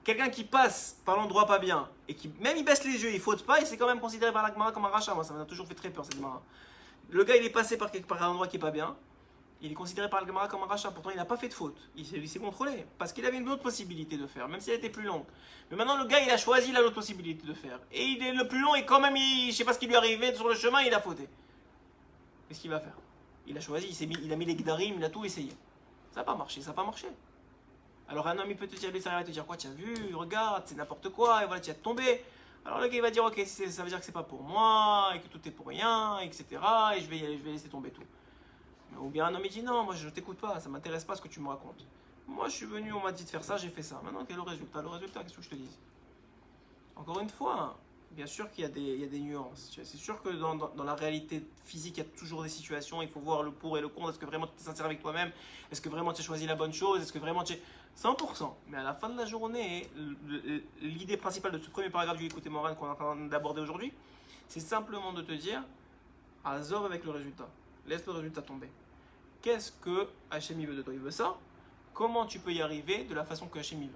Speaker 1: Quelqu'un qui passe par l'endroit pas bien, et qui, même il baisse les yeux, il faute pas, et c'est quand même considéré par la Gemara comme un rachat. Moi, ça m'a toujours fait très peur, cette Gemara. Le gars, il est passé par un endroit qui est pas bien. Il est considéré par le Gemara comme un rachat. Pourtant, il n'a pas fait de faute. Il s'est contrôlé. Parce qu'il avait une autre possibilité de faire, même si elle était plus longue. Mais maintenant, le gars, il a choisi l'autre possibilité de faire. Et il est le plus long, et quand même, je ne sais pas ce qui lui est arrivé sur le chemin, il a fauté. Qu'est-ce qu'il va faire? Il a choisi, il a mis les gdarim, il a tout essayé. Ça n'a pas marché, ça n'a pas marché. Alors un homme, il peut te dire, lui, ça va te dire quoi? Tu as vu, regarde, c'est n'importe quoi, et voilà, tu as tombé. Alors le gars, il va dire, ok, ça veut dire que c'est pas pour moi, et que tout est pour rien, etc. Et je vais laisser tomber tout. Ou bien un homme, il dit, non, moi je ne t'écoute pas, ça ne m'intéresse pas ce que tu me racontes. Moi, je suis venu, on m'a dit de faire ça, j'ai fait ça. Maintenant, quel est le résultat? Le résultat, qu'est-ce que je te dis? Encore une fois, bien sûr qu'il y a des nuances. C'est sûr que dans la réalité physique, il y a toujours des situations, il faut voir le pour et le contre. Est-ce que vraiment tu es sincère avec toi-même? Est-ce que vraiment tu as choisi la bonne chose? Est-ce que vraiment tu es 100%? Mais à la fin de la journée, l'idée principale de ce premier paragraphe du Écoute Moran qu'on est en train d'aborder aujourd'hui, c'est simplement de te dire, azor avec le résultat. Laisse le résultat tomber. Qu'est-ce que Hachem il veut de toi? Il veut ça. Comment tu peux y arriver de la façon que Hachem il veut?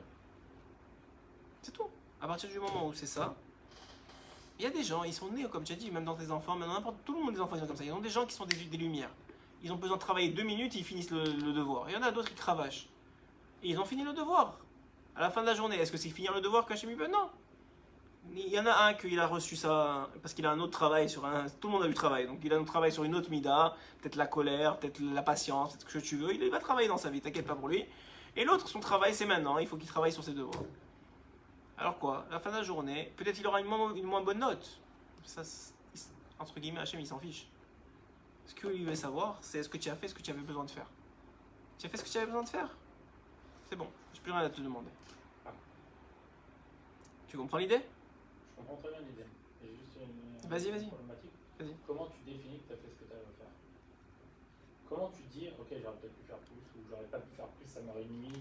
Speaker 1: C'est tout. À partir du moment où c'est ça, il y a des gens, ils sont nés, comme tu as dit, même dans tes enfants, même dans n'importe tout le monde des enfants, ils sont comme ça. Ils ont des gens qui sont des lumières. Ils ont besoin de travailler 2 minutes, ils finissent le devoir. Il y en a d'autres qui cravachent. Et ils ont fini le devoir. À la fin de la journée, est-ce que c'est finir le devoir qu'Hachem il veut? Non. Il y en a un qui a reçu ça parce qu'il a un autre travail sur un. Tout le monde a eu le travail, donc il a un travail sur une autre mida, peut-être la colère, peut-être la patience, peut-être ce que tu veux. Il va travailler dans sa vie, t'inquiète pas pour lui. Et l'autre, son travail, c'est maintenant. Il faut qu'il travaille sur ses devoirs. Alors quoi? À la fin de la journée, peut-être il aura une moins bonne note. Ça, entre guillemets, Hachem, il s'en fiche. Ce qu'il veut savoir, c'est est-ce que tu as fait ce que tu avais besoin de faire. Tu as fait ce que tu avais besoin de faire? C'est bon, j'ai plus rien à te demander. Tu comprends l'idée?
Speaker 2: Je comprends très bien l'idée. J'ai juste une
Speaker 1: Vas-y.
Speaker 2: problématique.
Speaker 1: Vas-y.
Speaker 2: Comment tu définis que tu as fait ce que tu avais à faire? Comment tu dis, ok, j'aurais peut-être pu faire plus, ou j'aurais pas pu faire plus, ça m'aurait nuit.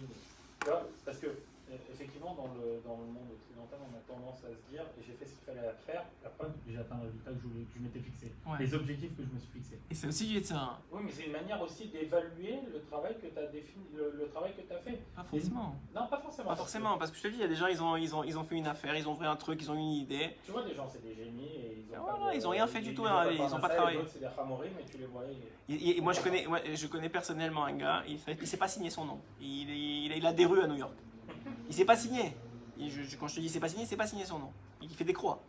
Speaker 2: Tu vois, parce que, effectivement, dans le monde occidental, on a tendance à se dire, j'ai fait ce qu'il fallait faire, après, j'ai atteint le résultat que je m'étais fixé.
Speaker 1: Ouais.
Speaker 2: Les objectifs que je me suis fixés.
Speaker 1: Et c'est aussi du ça.
Speaker 2: Oui, mais c'est une manière aussi d'évaluer le travail que tu as défini, le travail que tu as fait.
Speaker 1: Pas forcément.
Speaker 2: Non, pas forcément.
Speaker 1: Pas forcément, parce que je te dis, il y a des gens, ils ont fait une affaire, ils ont fait un truc, ils ont une idée.
Speaker 2: Tu vois, des gens, c'est des génies et ils ont
Speaker 1: Voilà, ils ont rien fait du tout, ils ont pas
Speaker 2: travaillé.
Speaker 1: travaillé.
Speaker 2: C'est des Hamorim, mais tu les voyais.
Speaker 1: Et moi, je connais personnellement un gars, il s'est pas signé son nom. Il a des rues à New York. Il s'est pas signé. Quand je te dis c'est pas signé son nom. Il fait des croix.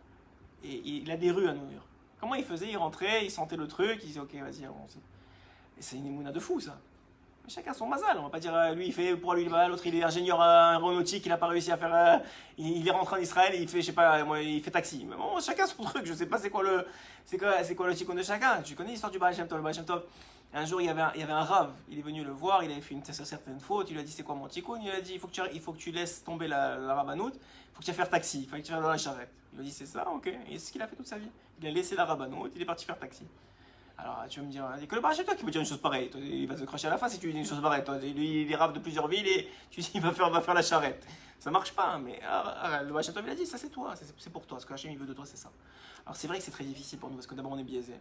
Speaker 1: Et il a des rues à New York. Comment il faisait? Il rentrait, il sentait le truc, il disait ok, vas-y, allons-y. Et c'est une émouna de fou, ça. Mais chacun son mazal. On va pas dire lui, il fait pour lui, l'autre, il est ingénieur aéronautique, il a pas réussi à faire. Il est rentré en Israël et il fait, je sais pas, il fait taxi. Mais bon, chacun son truc. Je sais pas c'est quoi le tikkun de chacun. Tu connais l'histoire du Baal Shem Tov. Le Baal Shem Tov, un jour, il y avait un rave. Il est venu le voir, il avait fait une certaine faute. Il lui a dit c'est quoi mon tikkun? Il lui a dit il faut que tu laisses tomber la rabbanout. Il faut que tu ailles faire taxi. Il faut que tu ailles dans la charrette. Il lui a dit c'est ça, ok. Et c'est ce qu'il a fait toute sa vie. Il a laissé la rabbanout, il est parti faire taxi. Alors tu vas me dire, il y a que le Baal Shem Tov qui peut dire une chose pareille. Toi, il va te cracher à la face si tu lui dis une chose pareille. Toi, lui, il est rave de plusieurs villes et tu dis il va faire la charrette. Ça marche pas, mais le Baal Shem Tov il a dit ça c'est toi, c'est pour toi. Ce que Hachem il veut de toi, c'est ça. Alors c'est vrai que c'est très difficile pour nous parce que d'abord on est biaisé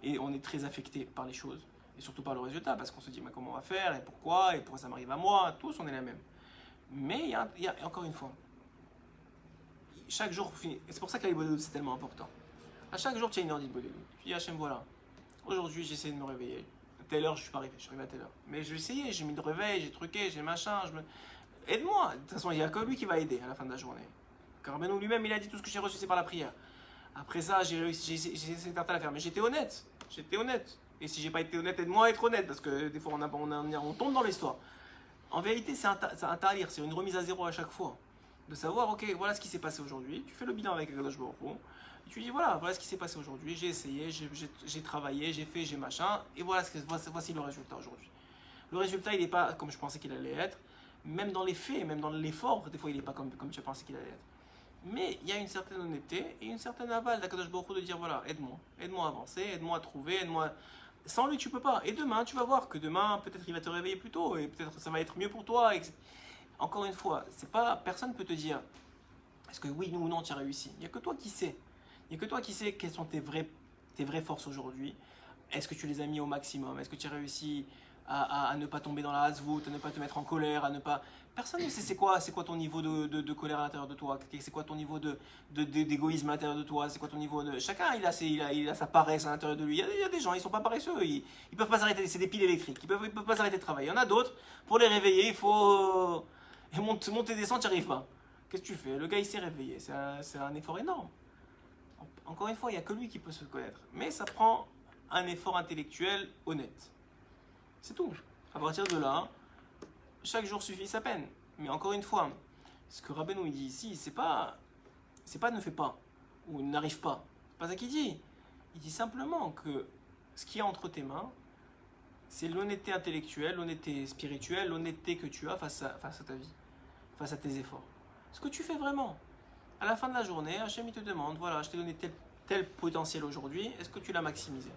Speaker 1: et on est très affecté par les choses et surtout par le résultat parce qu'on se dit mais comment on va faire et pourquoi ça m'arrive à moi. Tous on est les mêmes. Mais il y a encore une fois, chaque jour, et c'est pour ça que la Bollywood c'est tellement important. À chaque jour tu as une heure d'Bollywood. Tu dis Hachem voilà. Aujourd'hui, j'ai essayé de me réveiller. À telle heure, je suis pas arrivé. Je suis arrivé à telle heure. Mais je vais essayer. J'ai mis le réveil, j'ai truqué, j'ai machin. Aide-moi. De toute façon, il n'y a que lui qui va aider à la fin de la journée. Car Benou lui-même, il a dit tout ce que j'ai reçu, c'est par la prière. Après ça, j'ai essayé de faire faire. Mais j'étais honnête. Et si j'ai pas été honnête, aide-moi à être honnête. Parce que des fois, on tombe dans l'histoire. En vérité, c'est un talir. C'est une remise à zéro à chaque fois. De savoir, ok, voilà ce qui s'est passé aujourd'hui. Tu fais le bilan avec Akadosh Baruch Hu. Tu dis voilà ce qui s'est passé aujourd'hui, j'ai essayé, j'ai travaillé, j'ai fait, j'ai machin, et voici le résultat aujourd'hui. Le résultat, il n'est pas comme je pensais qu'il allait être, même dans les faits, même dans l'effort, des fois il n'est pas comme tu pensais qu'il allait être. Mais il y a une certaine honnêteté et une certaine aval d'Akadosh Baruch Hu de dire voilà, aide-moi à avancer, aide-moi à trouver, aide-moi. Sans lui, tu peux pas. Et demain, tu vas voir que demain, peut-être il va te réveiller plus tôt, et peut-être ça va être mieux pour toi. Encore une fois, personne ne peut te dire est-ce que oui ou non tu as réussi. Il n'y a que toi qui sais. Il n'y a que toi qui sais quelles sont tes vraies forces aujourd'hui. Est-ce que tu les as mis au maximum? Est-ce que tu as réussi à ne pas tomber dans la hasvout, à ne pas te mettre en colère, à ne pas... Personne ne sait c'est quoi ton niveau de colère à l'intérieur de toi, c'est quoi ton niveau d'égoïsme à l'intérieur de toi, c'est quoi ton niveau de... Chacun, il a sa paresse à l'intérieur de lui. Il y a des gens, ils sont pas paresseux, ils peuvent pas s'arrêter, c'est des piles électriques, ils peuvent pas s'arrêter de travailler. Il y en a d'autres, pour les réveiller, il faut... Et monter, descendre, tu n'y arrives pas. Qu'est-ce que tu fais? Le gars, il s'est réveillé, c'est un effort énorme. Encore une fois, il n'y a que lui qui peut se connaître. Mais ça prend un effort intellectuel honnête. C'est tout. À partir de là, chaque jour suffit sa peine. Mais encore une fois, ce que Rabbeinu il dit ici, c'est pas ne fais pas ou n'arrive pas. C'est pas ça qu'il dit. Il dit simplement que ce qui est entre tes mains, c'est l'honnêteté intellectuelle, l'honnêteté spirituelle, l'honnêteté que tu as face à ta vie, face à tes efforts. Ce que tu fais vraiment. À la fin de la journée, Hachem il te demande, voilà, je t'ai donné tel potentiel aujourd'hui, est-ce que tu l'as maximisé?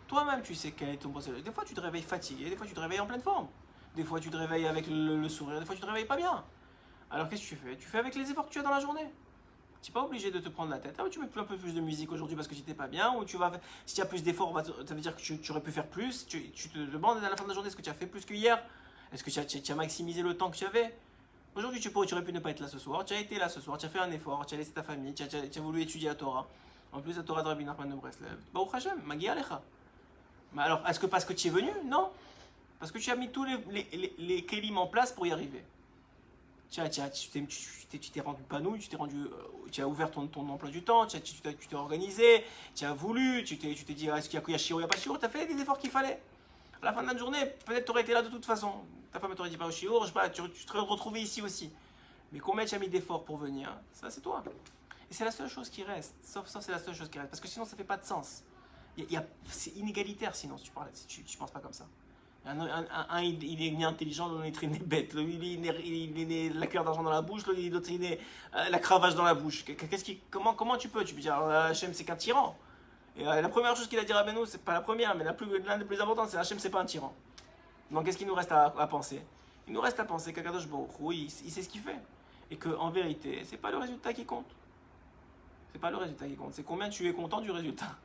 Speaker 1: Toi-même, tu sais quel est ton potentiel. Des fois, tu te réveilles fatigué, des fois, tu te réveilles en pleine forme. Des fois, tu te réveilles avec le sourire, des fois, tu te réveilles pas bien. Alors, qu'est-ce que tu fais? Tu fais avec les efforts que tu as dans la journée. Tu n'es pas obligé de te prendre la tête. Ah, tu mets un peu plus de musique aujourd'hui parce que tu n'étais pas bien, ou si tu as plus d'efforts, ça veut dire que tu aurais pu faire plus. Tu te demandes à la fin de la journée, est-ce que tu as fait plus que hier? Est-ce que tu as maximisé le temps que tu avais? Aujourd'hui, tu aurais pu ne pas être là ce soir. Tu as été là ce soir, tu as fait un effort, tu as laissé ta famille, tu as voulu étudier la Torah. En plus, la Torah de Rabbi Nachman de Breslev. Baruch Hashem, Magi Alecha. Mais alors, est-ce que parce que tu es venu? Non. Parce que tu as mis tous les kélim en place pour y arriver. Tu t'es rendu panouille, tu as ouvert ton emploi du temps, tu t'es organisé, tu as voulu, tu t'es dit est-ce qu'il y a shiur, il n'y a pas shiur, tu as fait les efforts qu'il fallait. À la fin de la journée, peut-être tu aurais été là de toute façon. Ta femme t'aurait dit pas au shiur, je sais pas, tu te serais retrouvé ici aussi. Mais combien tu as mis d'efforts pour venir, ça c'est toi. Et c'est la seule chose qui reste. Sauf ça, c'est la seule chose qui reste. Parce que sinon, ça ne fait pas de sens. C'est inégalitaire sinon, si tu penses pas comme ça. Il est né intelligent, l'autre il est né bête. Il est né la cuillère d'argent dans la bouche, l'autre il est né la cravache dans la bouche. Comment tu peux dire Hachem c'est qu'un tyran? Et la première chose qu'il a dit à Rabbeinu, c'est pas la première, mais l'un des plus importants, c'est Hachem c'est pas un tyran. Donc qu'est-ce qu'il nous reste à penser? Il nous reste à penser qu'Akadosh Baruch Hu, il sait ce qu'il fait. Et qu'en vérité, c'est pas le résultat qui compte. C'est pas le résultat qui compte, c'est combien tu es content du résultat.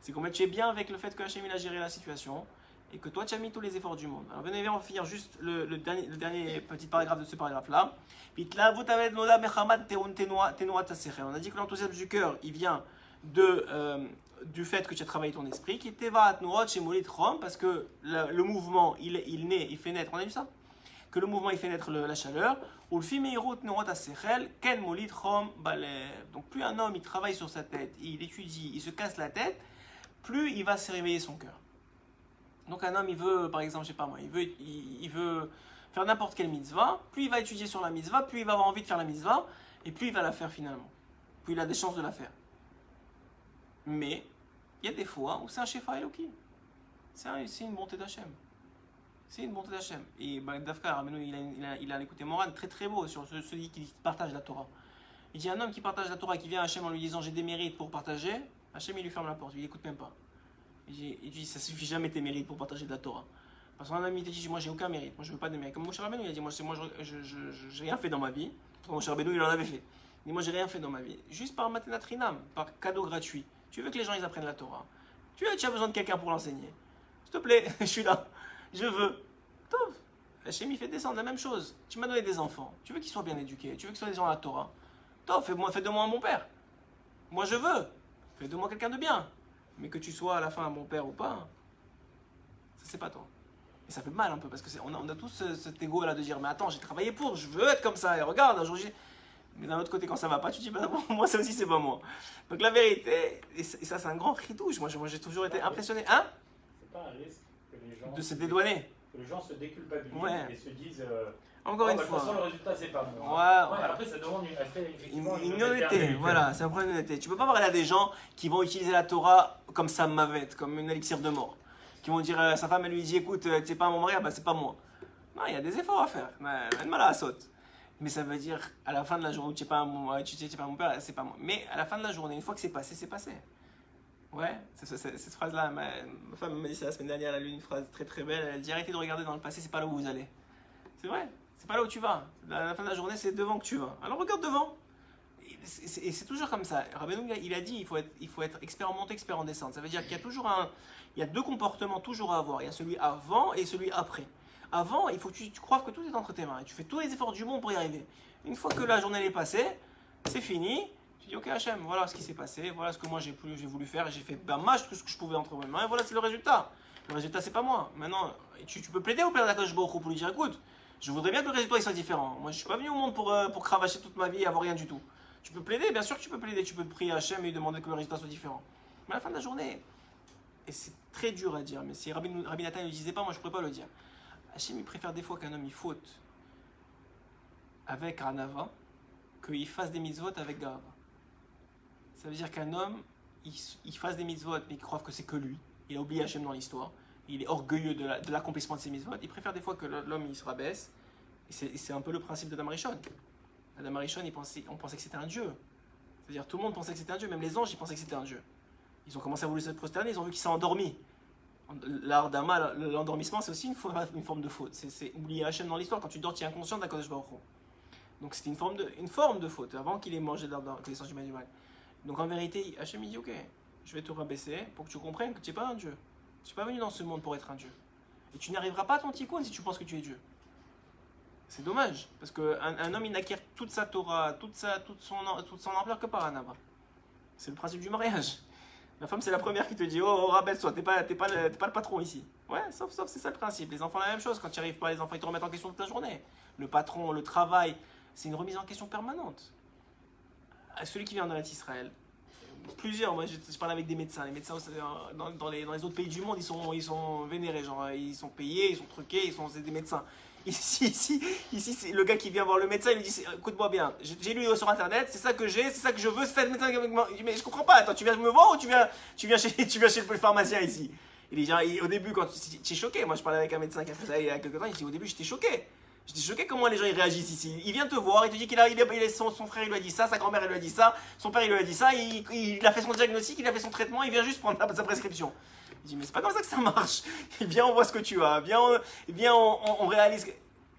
Speaker 1: C'est combien tu es bien avec le fait que Hachem il a géré la situation et que toi tu as mis tous les efforts du monde. Alors venez, on va finir juste le dernier petit paragraphe de ce paragraphe-là. On a dit que l'enthousiasme du cœur, il vient du fait que tu as travaillé ton esprit, qui était parce que le mouvement, il fait naître, on a vu ça? Que le mouvement il fait naître la chaleur. Donc plus un homme il travaille sur sa tête, il étudie, il se casse la tête, plus il va se réveiller son cœur. Donc un homme il veut, par exemple, je sais pas moi, il veut faire n'importe quelle mitzvah, plus il va étudier sur la mitzvah, plus il va avoir envie de faire la mitzvah, et plus il va la faire finalement. Plus il a des chances de la faire. Mais il y a des fois où c'est un shefa Eloki. C'est une bonté d'Hachem. C'est une bonté d'Hachem. Et Dafka, Rabbeinu, il a écouté Moran, très très beau, sur celui qui partage la Torah. Il dit un homme qui partage la Torah, qui vient à Hachem en lui disant j'ai des mérites pour partager, Hachem il lui ferme la porte, il n'écoute même pas. Il dit ça suffit jamais tes mérites pour partager de la Torah. Parce qu'un ami te dit moi j'ai aucun mérite, moi je veux pas de mérite. Comme Moshe Rabbeinu il a dit moi j'ai rien fait dans ma vie. Moshe Rabbeinu il en avait fait. Il dit moi j'ai rien fait dans ma vie. Juste par Matenat Rinam, par cadeau gratuit. Tu veux que les gens ils apprennent la Torah. Tu as besoin de quelqu'un pour l'enseigner. S'il te plaît, je suis là. Je veux. Tov. Hachem il fait descendre la même chose. Tu m'as donné des enfants. Tu veux qu'ils soient bien éduqués. Tu veux qu'ils soient des gens à la Torah. Tov, fais de moi un bon père. Moi je veux. Fais de moi quelqu'un de bien. Mais que tu sois à la fin un bon père ou pas, ça c'est pas toi. Et ça fait mal un peu parce qu'on a tous cet ego là de dire mais attends j'ai travaillé pour, je veux être comme ça et regarde un jour j'ai... Mais d'un autre côté quand ça va pas tu dis bah non, moi ça aussi c'est pas moi. Donc la vérité, et ça c'est un grand ridouche, moi j'ai toujours été impressionné. Hein?
Speaker 2: C'est pas un risque que les gens...
Speaker 1: De se dédouaner.
Speaker 2: Que les gens se déculpabilisent et se disent...
Speaker 1: Encore une
Speaker 2: fois. De toute façon, le résultat, c'est pas moi. Ouais. Après, ça demande
Speaker 1: une honnêteté. Voilà, c'est un problème d'honnêteté. Tu peux pas parler à des gens qui vont utiliser la Torah comme Sam Mavet, comme une élixir de mort. Qui vont dire, sa femme, elle lui dit, écoute, tu es pas mon mari, bah c'est pas moi. Non, il y a des efforts à faire. Elle mal à la saute. Mais ça veut dire, à la fin de la journée, tu n'es pas mon père, c'est pas moi. Mais à la fin de la journée, une fois que c'est passé, c'est passé. Ouais, cette phrase-là, ma femme m'a dit ça la semaine dernière, elle a lu une phrase très très belle. Elle dit, arrêtez de regarder dans le passé, c'est pas là où vous allez. C'est vrai. C'est pas là où tu vas. À la fin de la journée, c'est devant que tu vas. Alors regarde devant. Et c'est toujours comme ça. Rabbeinu, il a dit il faut être expert en montée, expert en descente. Ça veut dire qu'il y a toujours il y a deux comportements toujours à avoir. Il y a celui avant et celui après. Avant, il faut que tu crois que tout est entre tes mains. Et tu fais tous les efforts du monde pour y arriver. Une fois que la journée est passée, c'est fini. Tu dis ok Hachem, voilà ce qui s'est passé, voilà ce que moi j'ai voulu faire. Et j'ai fait tout ce que je pouvais entre mes mains. Et voilà, c'est le résultat. Le résultat, c'est pas moi. Maintenant, tu peux plaider au Père d'Akadosh Baruch Hu pour lui dire écoute, je voudrais bien que le résultat il soit différent. Moi, je suis pas venu au monde pour cravacher toute ma vie et avoir rien du tout. Tu peux plaider, bien sûr que tu peux plaider. Tu peux prier à Hachem et lui demander que le résultat soit différent. Mais à la fin de la journée, et c'est très dur à dire, mais si Rabbi Nathan ne le disait pas, moi je ne pourrais pas le dire. Hachem, il préfère des fois qu'un homme il faute avec Ranava qu'il fasse des mitzvot avec Gava. Ça veut dire qu'un homme, il fasse des mitzvot, mais il croit que c'est que lui. Il a oublié Hachem dans l'histoire. Il est orgueilleux de l'accomplissement de ses mitzvot. Il préfère des fois que l'homme il se rabaisse. Et c'est un peu le principe d'Adam Arishon. Adam Arishon, on pensait que c'était un dieu. C'est-à-dire tout le monde pensait que c'était un dieu, même les anges ils pensaient que c'était un dieu. Ils ont commencé à vouloir se prosterner, ils ont vu qu'il s'est endormi. L'art d'Ama, l'endormissement, c'est aussi une forme de faute. C'est oublier Hachem dans l'histoire. Quand tu dors, tu es inconscient d'Akadosh Baruch Hu. Donc c'était une forme de faute, avant qu'il ait mangé de l'arbre de connaissance du mal et du mal. Donc en vérité, Hachem il dit ok, je vais te rabaisser pour que tu comprennes que tu n'es pas un dieu. Tu n'es pas venu dans ce monde pour être un dieu. Et tu n'arriveras pas à ton tikkun si tu penses que tu es Dieu. C'est dommage, parce qu'un homme il n'acquiert toute sa Torah, toute son ampleur que par un Anava. C'est le principe du mariage. La femme c'est la première qui te dit oh rabaisse-toi, t'es pas le patron ici. Ouais, sauf c'est ça le principe. Les enfants la même chose, quand tu n'y arrives pas, les enfants ils te remettent en question toute la journée. Le patron, le travail, c'est une remise en question permanente. Celui qui vient en Eretz Israël, plusieurs, moi je parle avec des médecins. Les médecins dans les autres pays du monde ils sont vénérés, genre ils sont payés, ils sont truqués, c'est des médecins. Ici c'est le gars qui vient voir le médecin, il lui dit écoute-moi bien, j'ai lu sur internet, c'est ça que j'ai, c'est ça que je veux, c'est ça le médecin avec moi. Mais je comprends pas, attends, tu viens me voir ou tu viens chez le pharmacien ici? Il dit au début quand tu es choqué, moi je parlais avec un médecin qui a fait ça il y a quelques temps, il dit au début j'étais choqué. J'étais choqué comment les gens ils réagissent ici. Il vient te voir, il te dit son frère il lui a dit ça, sa grand-mère elle lui a dit ça, son père il lui a dit ça, il a fait son diagnostic, il a fait son traitement, il vient juste prendre sa prescription. Il dit mais c'est pas comme ça que ça marche. Viens on voit ce que tu as, viens on réalise.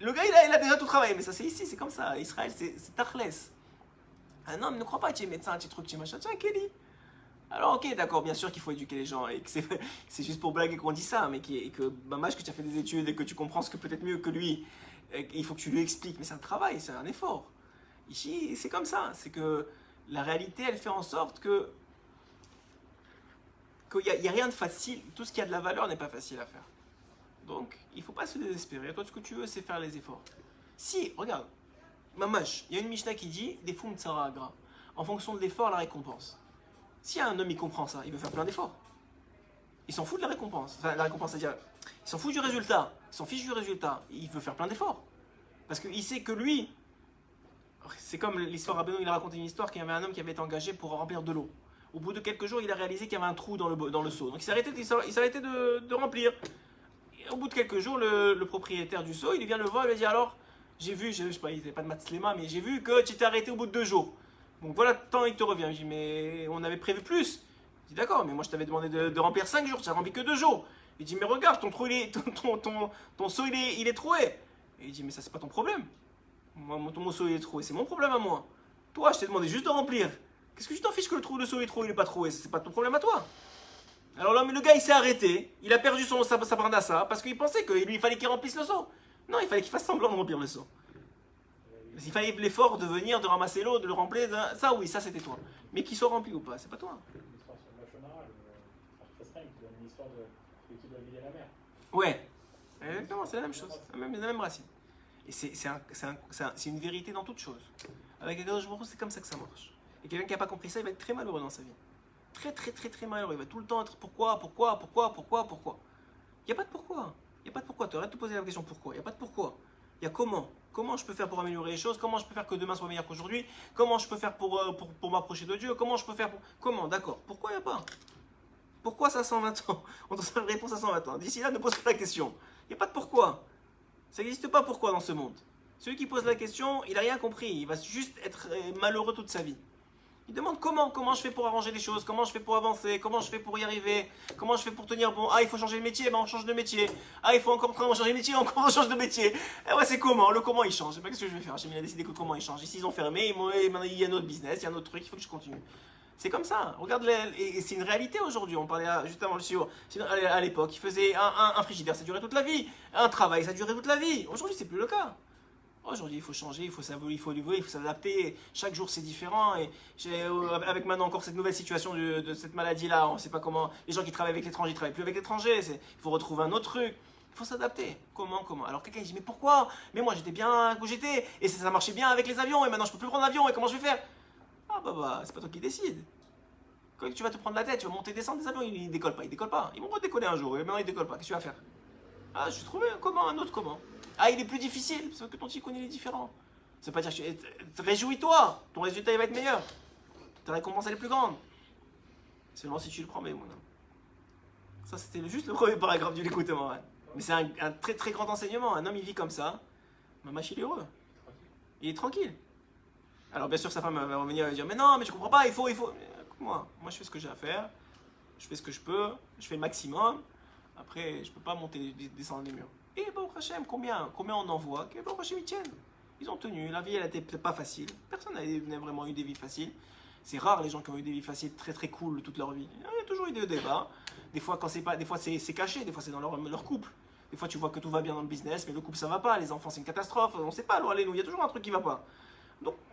Speaker 1: Le gars il a déjà tout travaillé, mais ça c'est ici, c'est comme ça. Israël c'est tachlès. Un homme ne croit pas que tu es médecin, tu es truc, tu es machin, tiens Kelly. Alors ok d'accord, bien sûr qu'il faut éduquer les gens et que c'est juste pour blaguer qu'on dit ça, mais que dommage que tu as fait des études et que tu comprends ce que peut-être mieux que lui. Il faut que tu lui expliques, mais c'est un travail, c'est un effort. Ici, c'est comme ça, c'est que la réalité, elle fait en sorte qu'il n'y a rien de facile, tout ce qui a de la valeur n'est pas facile à faire. Donc, il ne faut pas se désespérer. Toi, ce que tu veux, c'est faire les efforts. Si, regarde, Mamash, il y a une Mishnah qui dit des fum tsara agra. En fonction de l'effort, la récompense. Si un homme, il comprend ça, il veut faire plein d'efforts. Il s'en fout de la récompense. Enfin, la récompense, c'est-à-dire, il s'en fout du résultat. Il s'en fiche du résultat. Il veut faire plein d'efforts. Parce qu'il sait que lui, c'est comme l'histoire Rabbeinu, il a raconté une histoire qu'il y avait un homme qui avait été engagé pour remplir de l'eau. Au bout de quelques jours, il a réalisé qu'il y avait un trou dans le seau. Donc il s'est arrêté de remplir. Et au bout de quelques jours, le propriétaire du seau, il vient le voir et lui dit alors, j'ai vu, je sais pas, il n'avait pas de matslema, mais j'ai vu que tu t'es arrêté au bout de 2 jours. Donc voilà, tant il te revient. Je dis mais on avait prévu plus. Je dis d'accord, mais moi je t'avais demandé de remplir 5 jours, tu n'as rempli que 2 jours. Il dit mais regarde, ton seau il est troué. Et il dit mais ça c'est pas ton problème. Moi, ton seau il est troué, c'est mon problème à moi. Toi je t'ai demandé juste de remplir. Qu'est-ce que tu t'en fiches que le seau est troué, il est pas troué, c'est pas ton problème à toi. Alors là, mais le gars il s'est arrêté, il a perdu sa parnassa parce qu'il pensait qu'il fallait qu'il remplisse le seau. Non, il fallait qu'il fasse semblant de remplir le seau. Il fallait l'effort de venir, de ramasser l'eau, de le remplir, ça oui, ça c'était toi. Mais qu'il soit rempli ou pas, c'est pas toi.
Speaker 2: L'histoire sur le Machonara, une histoire de qui doit vider la mer.
Speaker 1: Ouais, exactement, c'est la même chose, c'est la même racine. Et c'est une vérité dans toute chose. Avec Akadosh Baruch Hu, c'est comme ça que ça marche. Et quelqu'un qui n'a pas compris ça, il va être très malheureux dans sa vie. Très malheureux. Il va tout le temps être pourquoi. Il n'y a pas de pourquoi. Il n'y a pas de pourquoi. Tu arrêtes de te poser la question pourquoi. Il n'y a pas de pourquoi. Il y a comment. Comment je peux faire pour améliorer les choses? Comment je peux faire que demain soit meilleur qu'aujourd'hui? Comment je peux faire pour m'approcher de Dieu? Comment je peux faire pour... Comment? D'accord. Pourquoi il n'y a pas? Pourquoi ça 120 ans? On te donne une réponse à 120 ans. D'ici là, ne pose pas la question. Il n'y a pas de pourquoi. Ça n'existe pas pourquoi dans ce monde. Celui qui pose la question, il n'a rien compris. Il va juste être malheureux toute sa vie. Il demande comment je fais pour arranger les choses, comment je fais pour avancer, comment je fais pour y arriver, comment je fais pour tenir bon. Ah, il faut changer de métier, ben on change de métier. Ah, il faut encore changer de métier, encore on change de métier. Et ouais, c'est comment, le comment il change. Je sais pas qu'est-ce que je vais faire. J'ai décidé que comment il change. Ici, ils ont fermé, maintenant il y a un autre business, il y a un autre truc, il faut que je continue. C'est comme ça. Regarde, et c'est une réalité aujourd'hui. On parlait juste avant le studio. À l'époque, il faisait un frigidaire, ça durait toute la vie. Un travail, ça durait toute la vie. Aujourd'hui, c'est plus le cas. Aujourd'hui, il faut changer, il faut évoluer, il faut s'adapter. Chaque jour, c'est différent. Et avec maintenant encore cette nouvelle situation de cette maladie-là, on ne sait pas comment. Les gens qui travaillent avec l'étranger, ils ne travaillent plus avec l'étranger. Il faut retrouver un autre truc. Il faut s'adapter. Comment Alors quelqu'un dit, mais pourquoi? Mais moi, j'étais bien où j'étais. Et ça marchait bien avec les avions. Et maintenant, je ne peux plus prendre l'avion. Et comment je vais faire? Ah c'est pas toi qui décides. Quand tu vas te prendre la tête, tu vas monter, descendre des avions, ils décollent pas. Ils vont redécoller un jour. Et maintenant, ils décollent pas. Qu'est-ce que tu vas faire? Ah, je vais trouver un autre comment. Ah, il est plus difficile, parce que ton ticône il est différent. Ça veut pas dire que réjouis-toi, ton résultat il va être meilleur. Ta récompense elle est plus grande. Seulement si tu le prends, mais mon homme. Ça c'était juste le premier paragraphe du l'écoutement. Ouais. Mais c'est un très très grand enseignement. Un homme il vit comme ça, Mamash il est heureux. Il est tranquille. Alors bien sûr sa femme va revenir et va dire mais non, mais je comprends pas, il faut. Moi je fais ce que j'ai à faire, je fais ce que je peux, je fais le maximum. Après je peux pas monter, descendre les murs. Et bon, Hachem, combien on en voit que bon, Hachem, ils tiennent. Ils ont tenu. La vie, elle n'était peut-être pas facile. Personne n'a vraiment eu des vies faciles. C'est rare les gens qui ont eu des vies faciles, très très cool toute leur vie. Il y a toujours eu des débats. Des fois, c'est caché, des fois, c'est dans leur couple. Des fois, tu vois que tout va bien dans le business, mais le couple, ça va pas. Les enfants, c'est une catastrophe. On sait pas, alors allez-nous. Il y a toujours un truc qui va pas.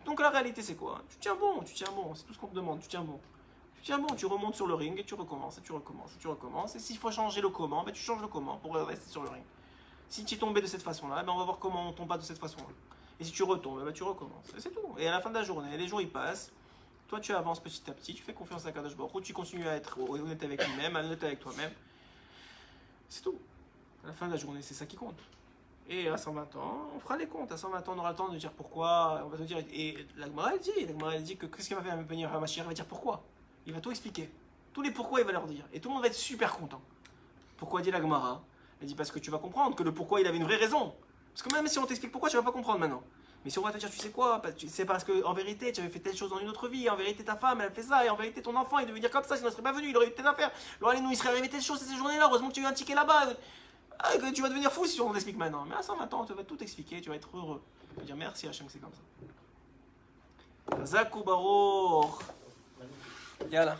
Speaker 1: Donc la réalité, c'est quoi? Tu tiens bon. C'est tout ce qu'on te demande. Tu tiens bon. Tu remontes sur le ring et tu recommences. Et s'il faut changer le comment, ben, tu changes le comment pour rester sur le ring. Si tu es tombé de cette façon-là, ben on va voir comment on tombe pas de cette façon-là. Et si tu retombes, ben tu recommences. Et c'est tout. Et à la fin de la journée, les jours ils passent. Toi tu avances petit à petit, tu fais confiance à Kadosh Baruch Hu, tu continues à être honnête avec lui-même, honnête avec toi-même. C'est tout. À la fin de la journée, c'est ça qui compte. Et à 120 ans, on fera les comptes. À 120 ans, on aura le temps de dire pourquoi. On va te dire. Et la Gemara elle dit que qu'est-ce qu'il va faire venir à Mashiach? Il va dire pourquoi. Il va tout expliquer. Tous les pourquoi il va leur dire. Et tout le monde va être super content. Pourquoi dit la Gemara? Elle dit parce que tu vas comprendre que le pourquoi il avait une vraie raison. Parce que même si on t'explique pourquoi, tu vas pas comprendre maintenant. Mais si on va te dire, tu sais quoi, c'est parce qu'en vérité, tu avais fait telle chose dans une autre vie, en vérité ta femme, elle a fait ça, et en vérité ton enfant, il devait dire comme ça, sinon il serait pas venu, il aurait eu telle affaire. Alors allez, nous, il serait arrivé telle chose ces journées-là, heureusement que tu as eu un ticket là-bas. Ah, tu vas devenir fou si on t'explique maintenant. Mais à 120 ans, on te va tout expliquer, tu vas être heureux. Tu vas dire merci Hachem que c'est comme ça. Zakou Baruch. Yalla.